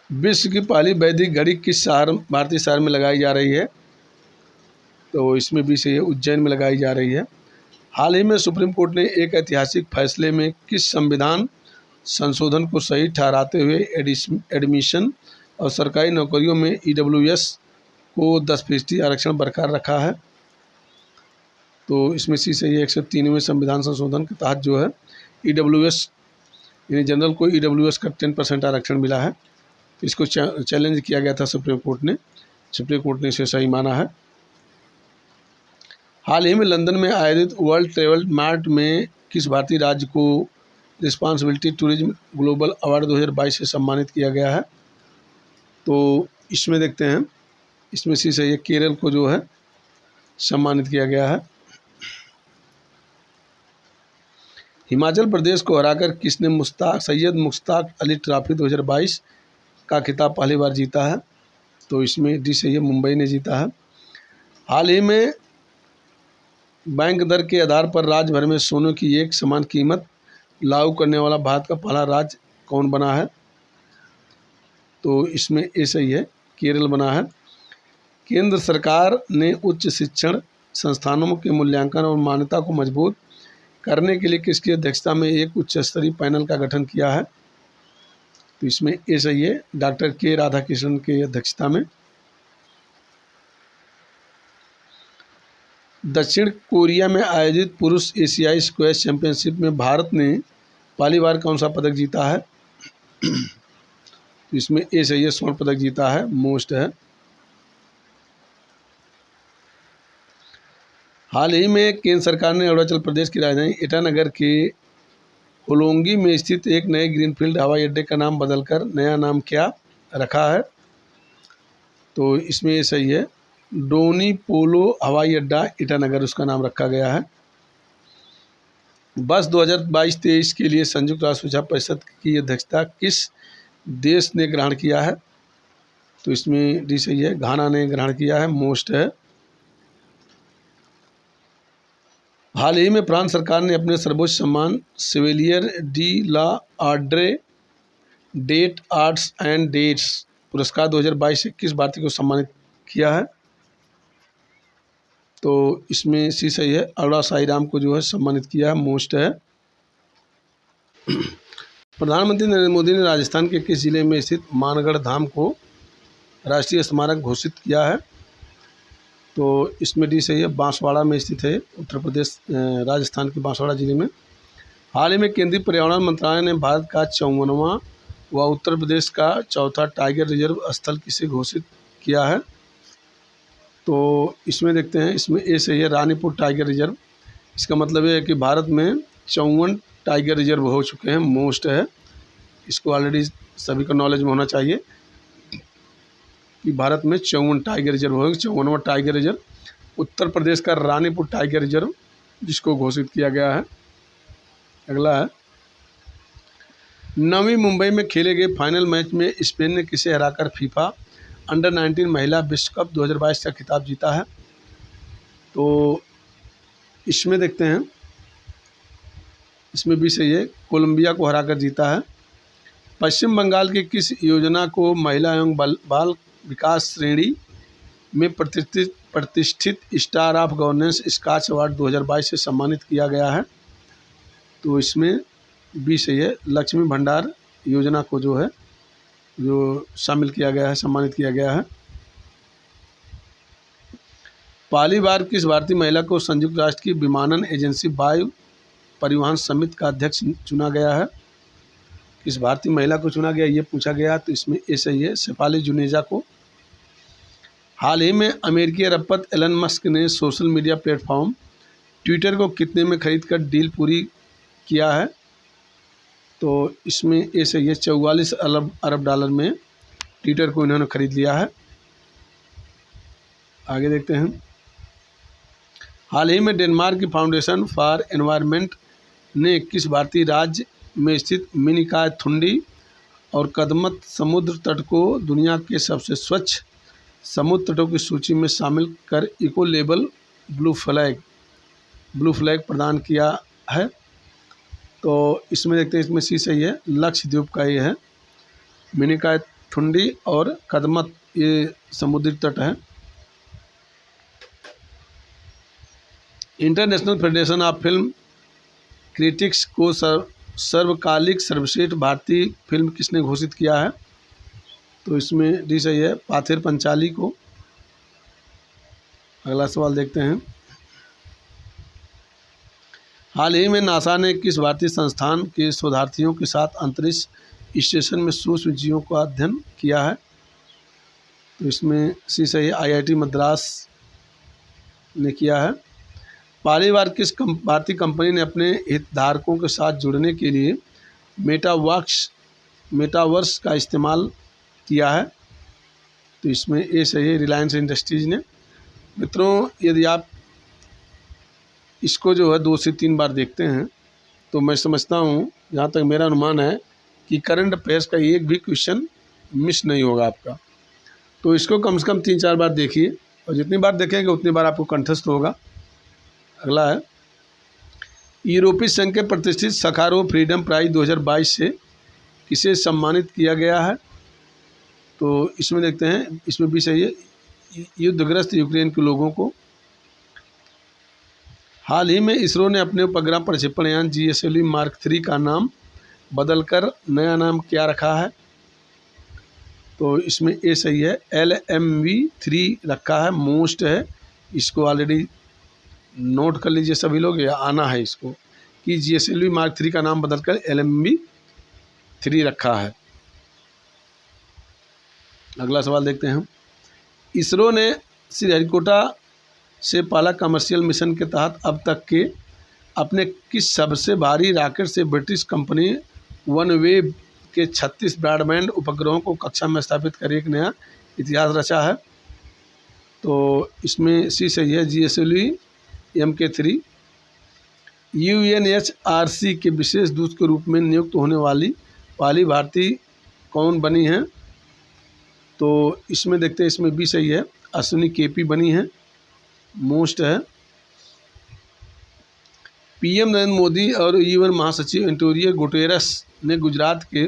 विश्व की पहली वैदिक घड़ी किस भारतीय शहर में लगाई जा रही है? तो इसमें भी सही है, उज्जैन में लगाई जा रही है। हाल ही में सुप्रीम कोर्ट ने एक ऐतिहासिक फैसले में किस संविधान संशोधन को सही ठहराते हुए एडमिशन और सरकारी नौकरियों में EWS को 10% आरक्षण बरकरार रखा है? तो इसमें सी सही है, 103वें संविधान संशोधन के तहत जो है EWS यानी जनरल को EWS का 10% आरक्षण मिला है। तो इसको चैलेंज किया गया था सुप्रीम कोर्ट ने इसे सही माना है। हाल ही में लंदन में आयोजित वर्ल्ड ट्रेवल मार्ट में किस भारतीय राज्य को रिस्पांसिबिलिटी टूरिज्म ग्लोबल अवार्ड 2022 से सम्मानित किया गया है? तो इसमें देखते हैं, इसमें सी सही है, केरल को जो है सम्मानित किया गया है। हिमाचल प्रदेश को हराकर किसने सैयद मुश्ताक अली ट्रॉफी 2022 का खिताब पहली बार जीता है? तो इसमें डी सही है, मुंबई ने जीता है। हाल ही में बैंक दर के आधार पर राज्य भर में सोने की एक समान कीमत लागू करने वाला भारत का पहला राज्य कौन बना है? तो इसमें ए सही है, केरल बना है। केंद्र सरकार ने उच्च शिक्षण संस्थानों के मूल्यांकन और मान्यता को मजबूत करने के लिए किसकी अध्यक्षता में एक उच्च स्तरीय पैनल का गठन किया है? तो इसमें ए सही है, डॉक्टर के राधाकृष्णन की अध्यक्षता में। दक्षिण कोरिया में आयोजित पुरुष एशियाई स्क्वैश चैंपियनशिप में भारत ने पहली बार कौन सा पदक जीता है? तो इसमें ए सही है, स्वर्ण पदक जीता है, मोस्ट है। हाल ही में केंद्र सरकार ने अरुणाचल प्रदेश की राजधानी ईटानगर के होलोंगी में स्थित एक नए ग्रीनफील्ड हवाई अड्डे का नाम बदलकर नया नाम क्या रखा है? तो इसमें ये सही है, डोनी पोलो हवाई अड्डा ईटानगर उसका नाम रखा गया है। वर्ष 2022-23 के लिए संयुक्त राष्ट्र सुरक्षा परिषद की अध्यक्षता किस देश ने ग्रहण किया है? तो इसमें डी सही है, घाना ने ग्रहण किया है, मोस्ट है। हाल ही में फ्रांस सरकार ने अपने सर्वोच्च सम्मान Chevalier de la Ordre des Arts and डेट्स पुरस्कार 2022 से किस भारतीय को सम्मानित किया है? तो इसमें सी सही है, अरोड़ा साईराम को जो है सम्मानित किया है, मोस्ट है। प्रधानमंत्री नरेंद्र मोदी ने राजस्थान के किस जिले में स्थित मानगढ़ धाम को राष्ट्रीय स्मारक घोषित किया है? तो इसमें डी सही है, बांसवाड़ा में स्थित है, उत्तर प्रदेश राजस्थान के बांसवाड़ा जिले में। हाल ही में केंद्रीय पर्यावरण मंत्रालय ने भारत का 54वां व उत्तर प्रदेश का चौथा टाइगर रिजर्व स्थल किसे घोषित किया है? तो इसमें देखते हैं, इसमें ए सही है, रानीपुर टाइगर रिजर्व। इसका मतलब ये है कि भारत में 54 टाइगर रिजर्व हो चुके हैं, मोस्ट है। इसको ऑलरेडी सभी को नॉलेज में होना चाहिए कि भारत में 54 टाइगर रिजर्व होगी। 54वां टाइगर रिजर्व उत्तर प्रदेश का रानीपुर टाइगर रिजर्व जिसको घोषित किया गया है। अगला है, नवी मुंबई में खेले गए फाइनल मैच में स्पेन ने किसे हराकर फीफा अंडर-19 महिला विश्व कप 2022 का खिताब जीता है? तो इसमें देखते हैं, इसमें भी सही है, कोलंबिया को हराकर जीता है। पश्चिम बंगाल की किस योजना को महिला एवं बाल विकास श्रेणी में प्रतिष्ठित star of governance Skoch award 2022 से सम्मानित किया गया है? तो इसमें भी सही है, लक्ष्मी भंडार योजना को जो है जो शामिल किया गया है, सम्मानित किया गया है। पहली बार किस भारतीय महिला को संयुक्त राष्ट्र की विमानन एजेंसी वायु परिवहन समिति का अध्यक्ष चुना गया है? किस भारतीय महिला को चुना गया, ये पूछा गया, तो इसमें ए सही है, शेफाली जुनेजा को। हाल ही में अमेरिकी अरबपति एलन मस्क ने सोशल मीडिया प्लेटफॉर्म ट्विटर को कितने में खरीद कर डील पूरी किया है? तो इसमें ए सही है, 44 अरब डॉलर में ट्विटर को इन्होंने खरीद लिया है। आगे देखते हैं, हाल ही में डेनमार्क की फाउंडेशन फॉर एनवायरनमेंट ने किस भारतीय राज्य में स्थित मिनिकॉय थुंडी और कदमत समुद्र तट को दुनिया के सबसे स्वच्छ समुद्र तटों की सूची में शामिल कर इको लेबल ब्लू फ्लैग प्रदान किया है? तो इसमें देखते हैं, इसमें सी सही है, लक्षद्वीप का ये है, मिनिकॉय थुंडी और कदमत ये समुद्री तट है। International federation of film critics को सर्वकालिक सर्वश्रेष्ठ भारतीय फिल्म किसने घोषित किया है? तो इसमें डी सही है, पाथेर पंचाली को। अगला सवाल देखते हैं, हाल ही में नासा ने किस भारतीय संस्थान के शोधार्थियों के साथ अंतरिक्ष स्टेशन में सूक्ष्म जीवों का अध्ययन किया है? तो इसमें सी सही है, IIT मद्रास ने किया है। पहली बार किस भारतीय कंपनी ने अपने हितधारकों के साथ जुड़ने के लिए मेटावर्स का इस्तेमाल किया है? तो इसमें ए सही है, रिलायंस इंडस्ट्रीज ने। मित्रों, यदि आप इसको जो है 2 से 3 बार देखते हैं तो मैं समझता हूँ, जहाँ तक मेरा अनुमान है, कि करंट अफेयर्स का एक भी क्वेश्चन मिस नहीं होगा आपका। तो इसको कम से कम 3-4 बार देखिए, और जितनी बार देखेंगे उतनी बार आपको कंठस्थ होगा। अगला है, यूरोपीय संघ के प्रतिष्ठित सखारोव फ्रीडम प्राइज 2022 से किसे सम्मानित किया गया है? तो इसमें देखते हैं, इसमें भी सही है, युद्धग्रस्त यूक्रेन के लोगों को। हाल ही में इसरो ने अपने उपग्रह प्रक्षेपण यान GSLV मार्क 3 का नाम बदलकर नया नाम क्या रखा है? तो इसमें ए सही है, LMV-3 रखा है, मोस्ट है। इसको ऑलरेडी नोट कर लीजिए सभी लोग, या आना है इसको, कि GSLV मार्क 3 का नाम बदलकर LMV-3 रखा है। अगला सवाल देखते हैं, इसरो ने श्रीहरिकोटा से पहला कमर्शियल मिशन के तहत अब तक के अपने किस सबसे भारी रॉकेट से ब्रिटिश कंपनी वनवेव के 36 ब्रॉडबैंड उपग्रहों को कक्षा में स्थापित कर एक नया इतिहास रचा है? तो इसमें सी सही है, GSLV MK3। UNHRC के विशेष दूत के रूप में नियुक्त होने वाली पहली भारतीय कौन बनी है? तो इसमें देखते हैं, इसमें भी सही है, अश्विनी KP बनी है, मोस्ट है। PM नरेंद्र मोदी और UN महासचिव एंटोनियो गुटेरेस ने गुजरात के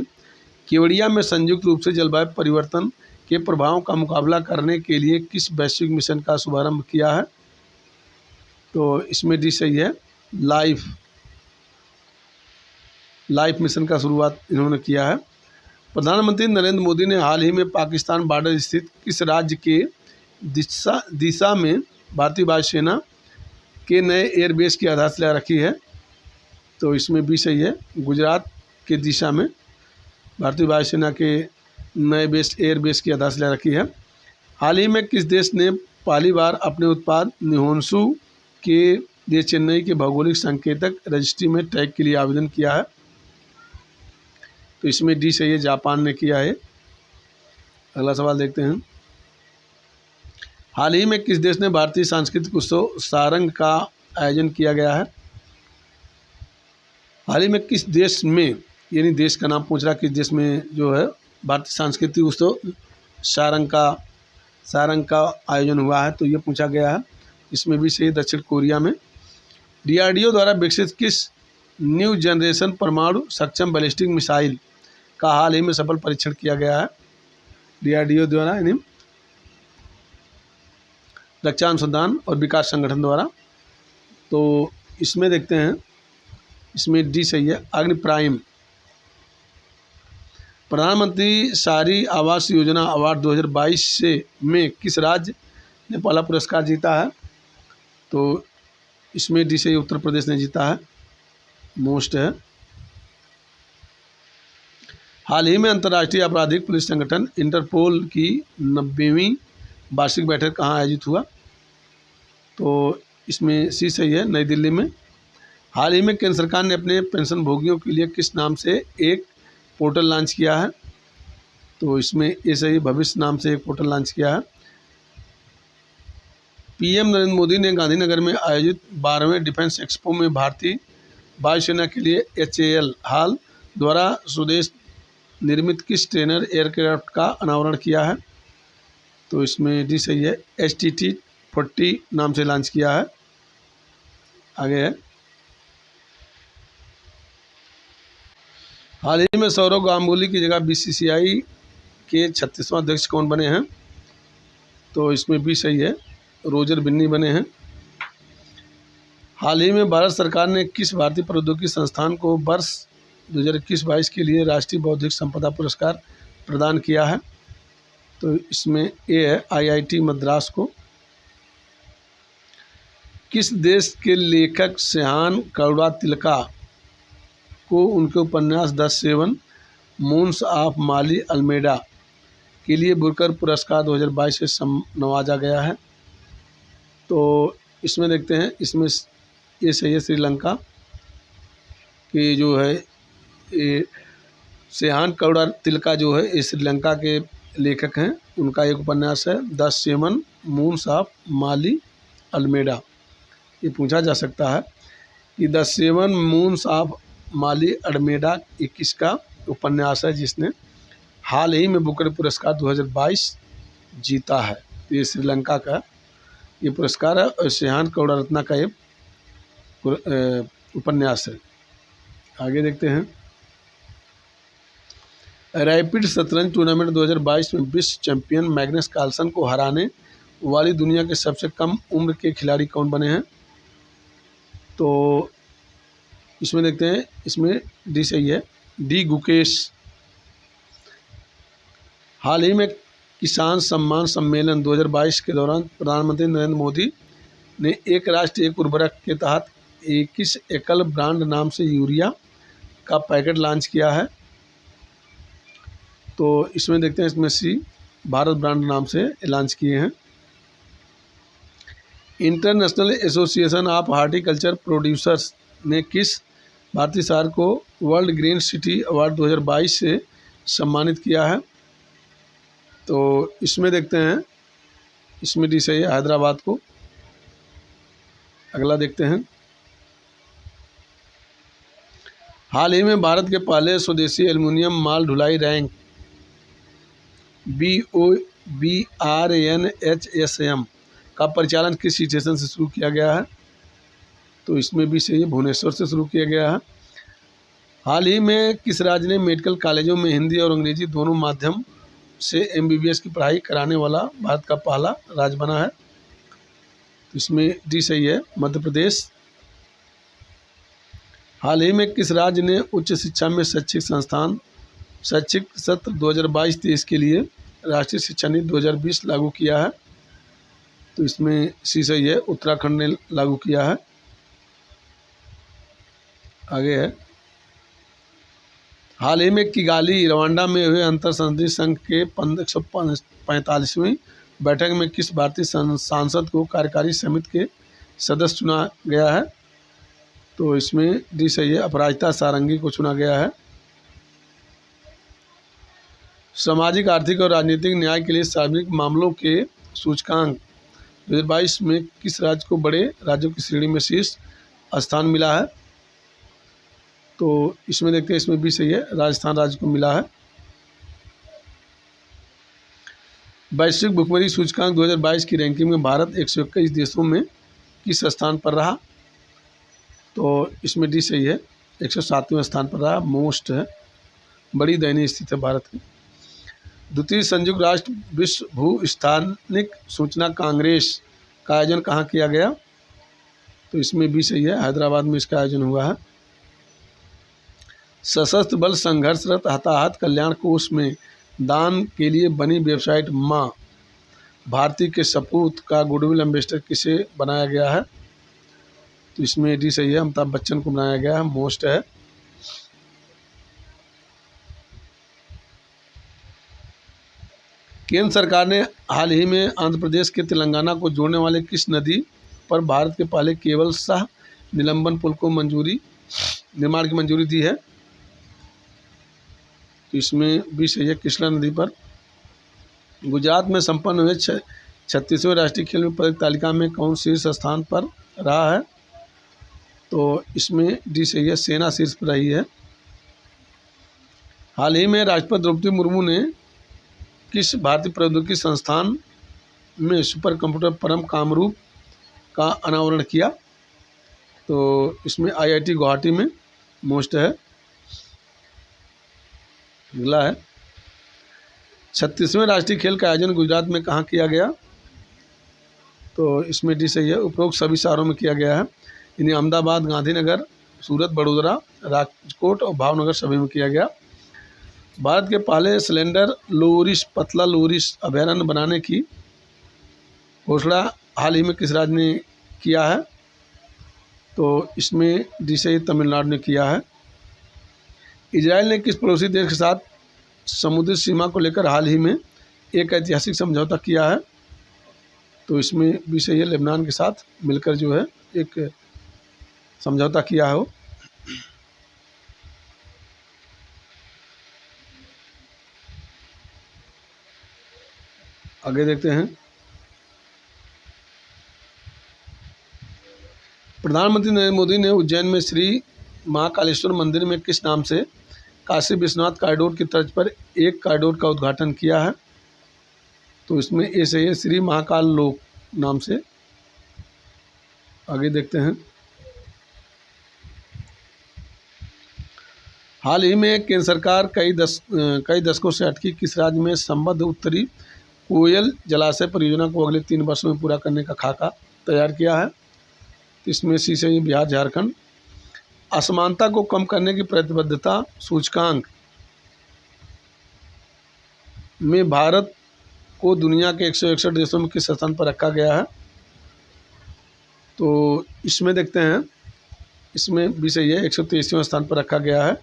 केवड़िया में संयुक्त रूप से जलवायु परिवर्तन के प्रभावों का मुकाबला करने के लिए किस वैश्विक मिशन का शुभारंभ किया है? तो इसमें डी सही है, लाइफ मिशन का शुरुआत इन्होंने किया है। प्रधानमंत्री नरेंद्र मोदी ने हाल ही में पाकिस्तान बॉर्डर स्थित किस राज्य के दिशा में भारतीय वायुसेना के नए एयरबेस की आधारशिला रखी है? तो इसमें भी सही है, गुजरात के दिशा में भारतीय वायुसेना के नए एयरबेस की आधारशिला रखी है। हाल ही में किस देश ने पहली बार अपने उत्पाद निहोंसु के लिए चेन्नई के भौगोलिक संकेतक रजिस्ट्री में टैग के लिए आवेदन किया है? तो इसमें डी सही है, जापान ने किया है। अगला सवाल देखते हैं, हाल ही में किस देश ने भारतीय सांस्कृतिक उत्सव सारंग का आयोजन किया गया है? हाल ही में किस देश में, यानी देश का नाम पूछ रहा, किस देश में जो है भारतीय सांस्कृतिक उत्सव सारंग का आयोजन हुआ है, तो ये पूछा गया है। इसमें भी सही दक्षिण कोरिया में। डीआरडीओ द्वारा विकसित किस न्यू जनरेशन परमाणु सक्षम बैलिस्टिक मिसाइल का हाल ही में सफल परीक्षण किया गया है? डीआरडीओ द्वारा, यानी रक्षा अनुसंधान और विकास संगठन द्वारा। तो इसमें देखते हैं, इसमें डी सही है, अग्नि प्राइम। प्रधानमंत्री शहरी आवास योजना अवार्ड 2022 में किस राज्य ने पहला पुरस्कार जीता है? तो इसमें डी सही, उत्तर प्रदेश ने जीता है, मोस्ट है। हाल ही में अंतर्राष्ट्रीय आपराधिक पुलिस संगठन इंटरपोल की 90वीं वार्षिक बैठक कहाँ आयोजित हुआ? तो इसमें सी सही है, नई दिल्ली में। हाल ही में केंद्र सरकार ने अपने पेंशन भोगियों के लिए किस नाम से एक पोर्टल लॉन्च किया है? तो इसमें ये सही, भविष्य नाम से एक पोर्टल लॉन्च किया है। पीएम नरेंद्र मोदी ने गांधीनगर में आयोजित 12वें डिफेंस एक्सपो में भारतीय वायुसेना के लिए HAL हाल द्वारा स्वदेश निर्मित किस ट्रेनर एयरक्राफ्ट का अनावरण किया है? तो इसमें डी सही है, HTT-40 नाम से लॉन्च किया है। आगे है, हाल ही में सौरव गांगुली की जगह BCCI के 36वां अध्यक्ष कौन बने हैं? तो इसमें भी सही है, रोजर बिन्नी बने हैं। हाल ही में भारत सरकार ने किस भारतीय प्रौद्योगिकी संस्थान को वर्ष 2021-22 के लिए राष्ट्रीय बौद्धिक संपदा पुरस्कार प्रदान किया है? तो इसमें ए है, IIT मद्रास को। किस देश के लेखक सेहान करुणा तिलका को उनके उपन्यास the 7 moons of Maali Almeida के लिए बुकर पुरस्कार 2022 से नवाजा गया है? तो इसमें देखते हैं, इसमें ये सही है, श्रीलंका की जो है ये सेहान करुणा तिलका जो है ये श्रीलंका के लेखक हैं। उनका एक उपन्यास है the 7 moons of Maali Almeida. ये पूछा जा सकता है कि the 7 moons of Maali Almeida ये किसका उपन्यास है जिसने हाल ही में बुकर पुरस्कार 2022 जीता है? ये श्रीलंका का ये पुरस्कार है और सेहान करुणारत्ना का ये उपन्यास है। आगे देखते हैं, रैपिड शतरंज टूर्नामेंट 2022 में विश्व चैंपियन मैग्नस कार्लसन को हराने वाली दुनिया के सबसे कम उम्र के खिलाड़ी कौन बने हैं? तो इसमें देखते हैं, इसमें डी सही है, डी गुकेश। हाल ही में किसान सम्मान सम्मेलन 2022 के दौरान प्रधानमंत्री नरेंद्र मोदी ने एक राष्ट्र एक उर्वरक के तहत 21 एकल ब्रांड नाम से यूरिया का पैकेट लॉन्च किया है? तो इसमें देखते हैं, इसमें सी भारत ब्रांड नाम से लॉन्च किए हैं। International association of horticulture producers ने किस भारतीय शहर को वर्ल्ड ग्रीन सिटी अवार्ड 2022 से सम्मानित किया है? तो इसमें देखते हैं, इसमें डी सही है, हैदराबाद को। अगला देखते हैं, हाल ही में भारत के पहले स्वदेशी एल्युमिनियम माल ढुलाई रैंक BRNHSM का परिचालन किस स्टेशन से शुरू किया गया है? तो इसमें भी सही है, भुवनेश्वर से शुरू किया गया है। हाल ही में किस राज्य ने मेडिकल कॉलेजों में हिंदी और अंग्रेजी दोनों माध्यम से MBBS की पढ़ाई कराने वाला भारत का पहला राज्य बना है? तो इसमें डी सही है, मध्य प्रदेश। हाल ही में किस राज्य ने उच्च शिक्षा में शैक्षिक सत्र 2022-23 के लिए राष्ट्रीय शिक्षा नीति 2020 लागू किया है? तो इसमें सी सही है, उत्तराखंड ने लागू किया है। आगे है, हाल ही में किगाली रवांडा में हुए अंतर संसदीय संघ के 145वीं बैठक में किस भारतीय सांसद को कार्यकारी समिति के सदस्य चुना गया है? तो इसमें डी सही है, अपराजिता सारंगी को चुना गया है। सामाजिक, आर्थिक और राजनीतिक न्याय के लिए सार्वजनिक मामलों के सूचकांक 2022 में किस राज्य को बड़े राज्यों की श्रेणी में शीर्ष स्थान मिला है? तो इसमें देखते हैं, इसमें भी सही है, राजस्थान राज्य को मिला है। वैश्विक भुखमरी सूचकांक 2022 की रैंकिंग में भारत 121 देशों में किस स्थान पर रहा? तो इसमें डी सही है, 107वें स्थान पर रहा, मोस्ट है, बड़ी दयनीय स्थिति है भारत की। द्वितीय संयुक्त राष्ट्र विश्व भू स्थानिक सूचना कांग्रेस का आयोजन कहाँ किया गया? तो इसमें भी सही है, हैदराबाद में इसका आयोजन हुआ है। सशस्त्र बल संघर्षरत हताहत कल्याण कोष में दान के लिए बनी वेबसाइट माँ भारती के सपूत का गुडविल एम्बेसडर किसे बनाया गया है? तो इसमें डी सही है, अमिताभ बच्चन को बनाया गया है, मोस्ट है। केंद्र सरकार ने हाल ही में आंध्र प्रदेश के तेलंगाना को जोड़ने वाले किस नदी पर भारत के पहले केवल सह निलंबन पुल को निर्माण की मंजूरी दी है? तो इसमें भी सही है, कृष्णा नदी पर। गुजरात में संपन्न हुए 36वें राष्ट्रीय खेल में पदक तालिका में कौन शीर्ष स्थान पर रहा है? तो इसमें डी सही है, सेना शीर्ष पर रही है। हाल ही में राष्ट्रपति द्रौपदी मुर्मू ने किस भारतीय प्रौद्योगिकी संस्थान में सुपर कंप्यूटर परम कामरूप का अनावरण किया? तो इसमें IIT गुवाहाटी में, मोस्ट है। अगला है, 36वें राष्ट्रीय खेल का आयोजन गुजरात में कहाँ किया गया? तो इसमें डी सही है, उपरोक्त सभी शहरों में किया गया है, इन्हें अहमदाबाद, गांधीनगर, सूरत, बड़ोदरा, राजकोट और भावनगर सभी में किया गया। भारत के पहले सिलेंडर लोरिस पतला लोरिस अभयारण्य बनाने की घोषणा हाल ही में किस राज्य ने किया है? तो इसमें डी सही, तमिलनाडु ने किया है। इजराइल ने किस पड़ोसी देश के साथ समुद्री सीमा को लेकर हाल ही में एक ऐतिहासिक समझौता किया है? तो इसमें भी सही है, लेबनान के साथ मिलकर जो है एक समझौता किया है वो। आगे देखते हैं, प्रधानमंत्री नरेंद्र मोदी ने उज्जैन में श्री महाकालेश्वर मंदिर में किस नाम से काशी विश्वनाथ कॉरिडोर की तर्ज पर एक कॉरिडोर का उद्घाटन किया है? तो इसमें ए सही है, श्री महाकाल लोक नाम से। आगे देखते हैं, हाल ही में केंद्र सरकार कई दशकों से अटकी किस राज्य में संबद्ध उत्तरी कोयल जलाशय परियोजना को अगले 3 वर्षों में पूरा करने का खाका तैयार किया है? इसमें सी सही, बिहार, झारखंड। असमानता को कम करने की प्रतिबद्धता सूचकांक में भारत को दुनिया के 161 देशों में किस स्थान पर रखा गया है? तो इसमें देखते हैं, इसमें भी सही है, 123वें स्थान पर रखा गया है।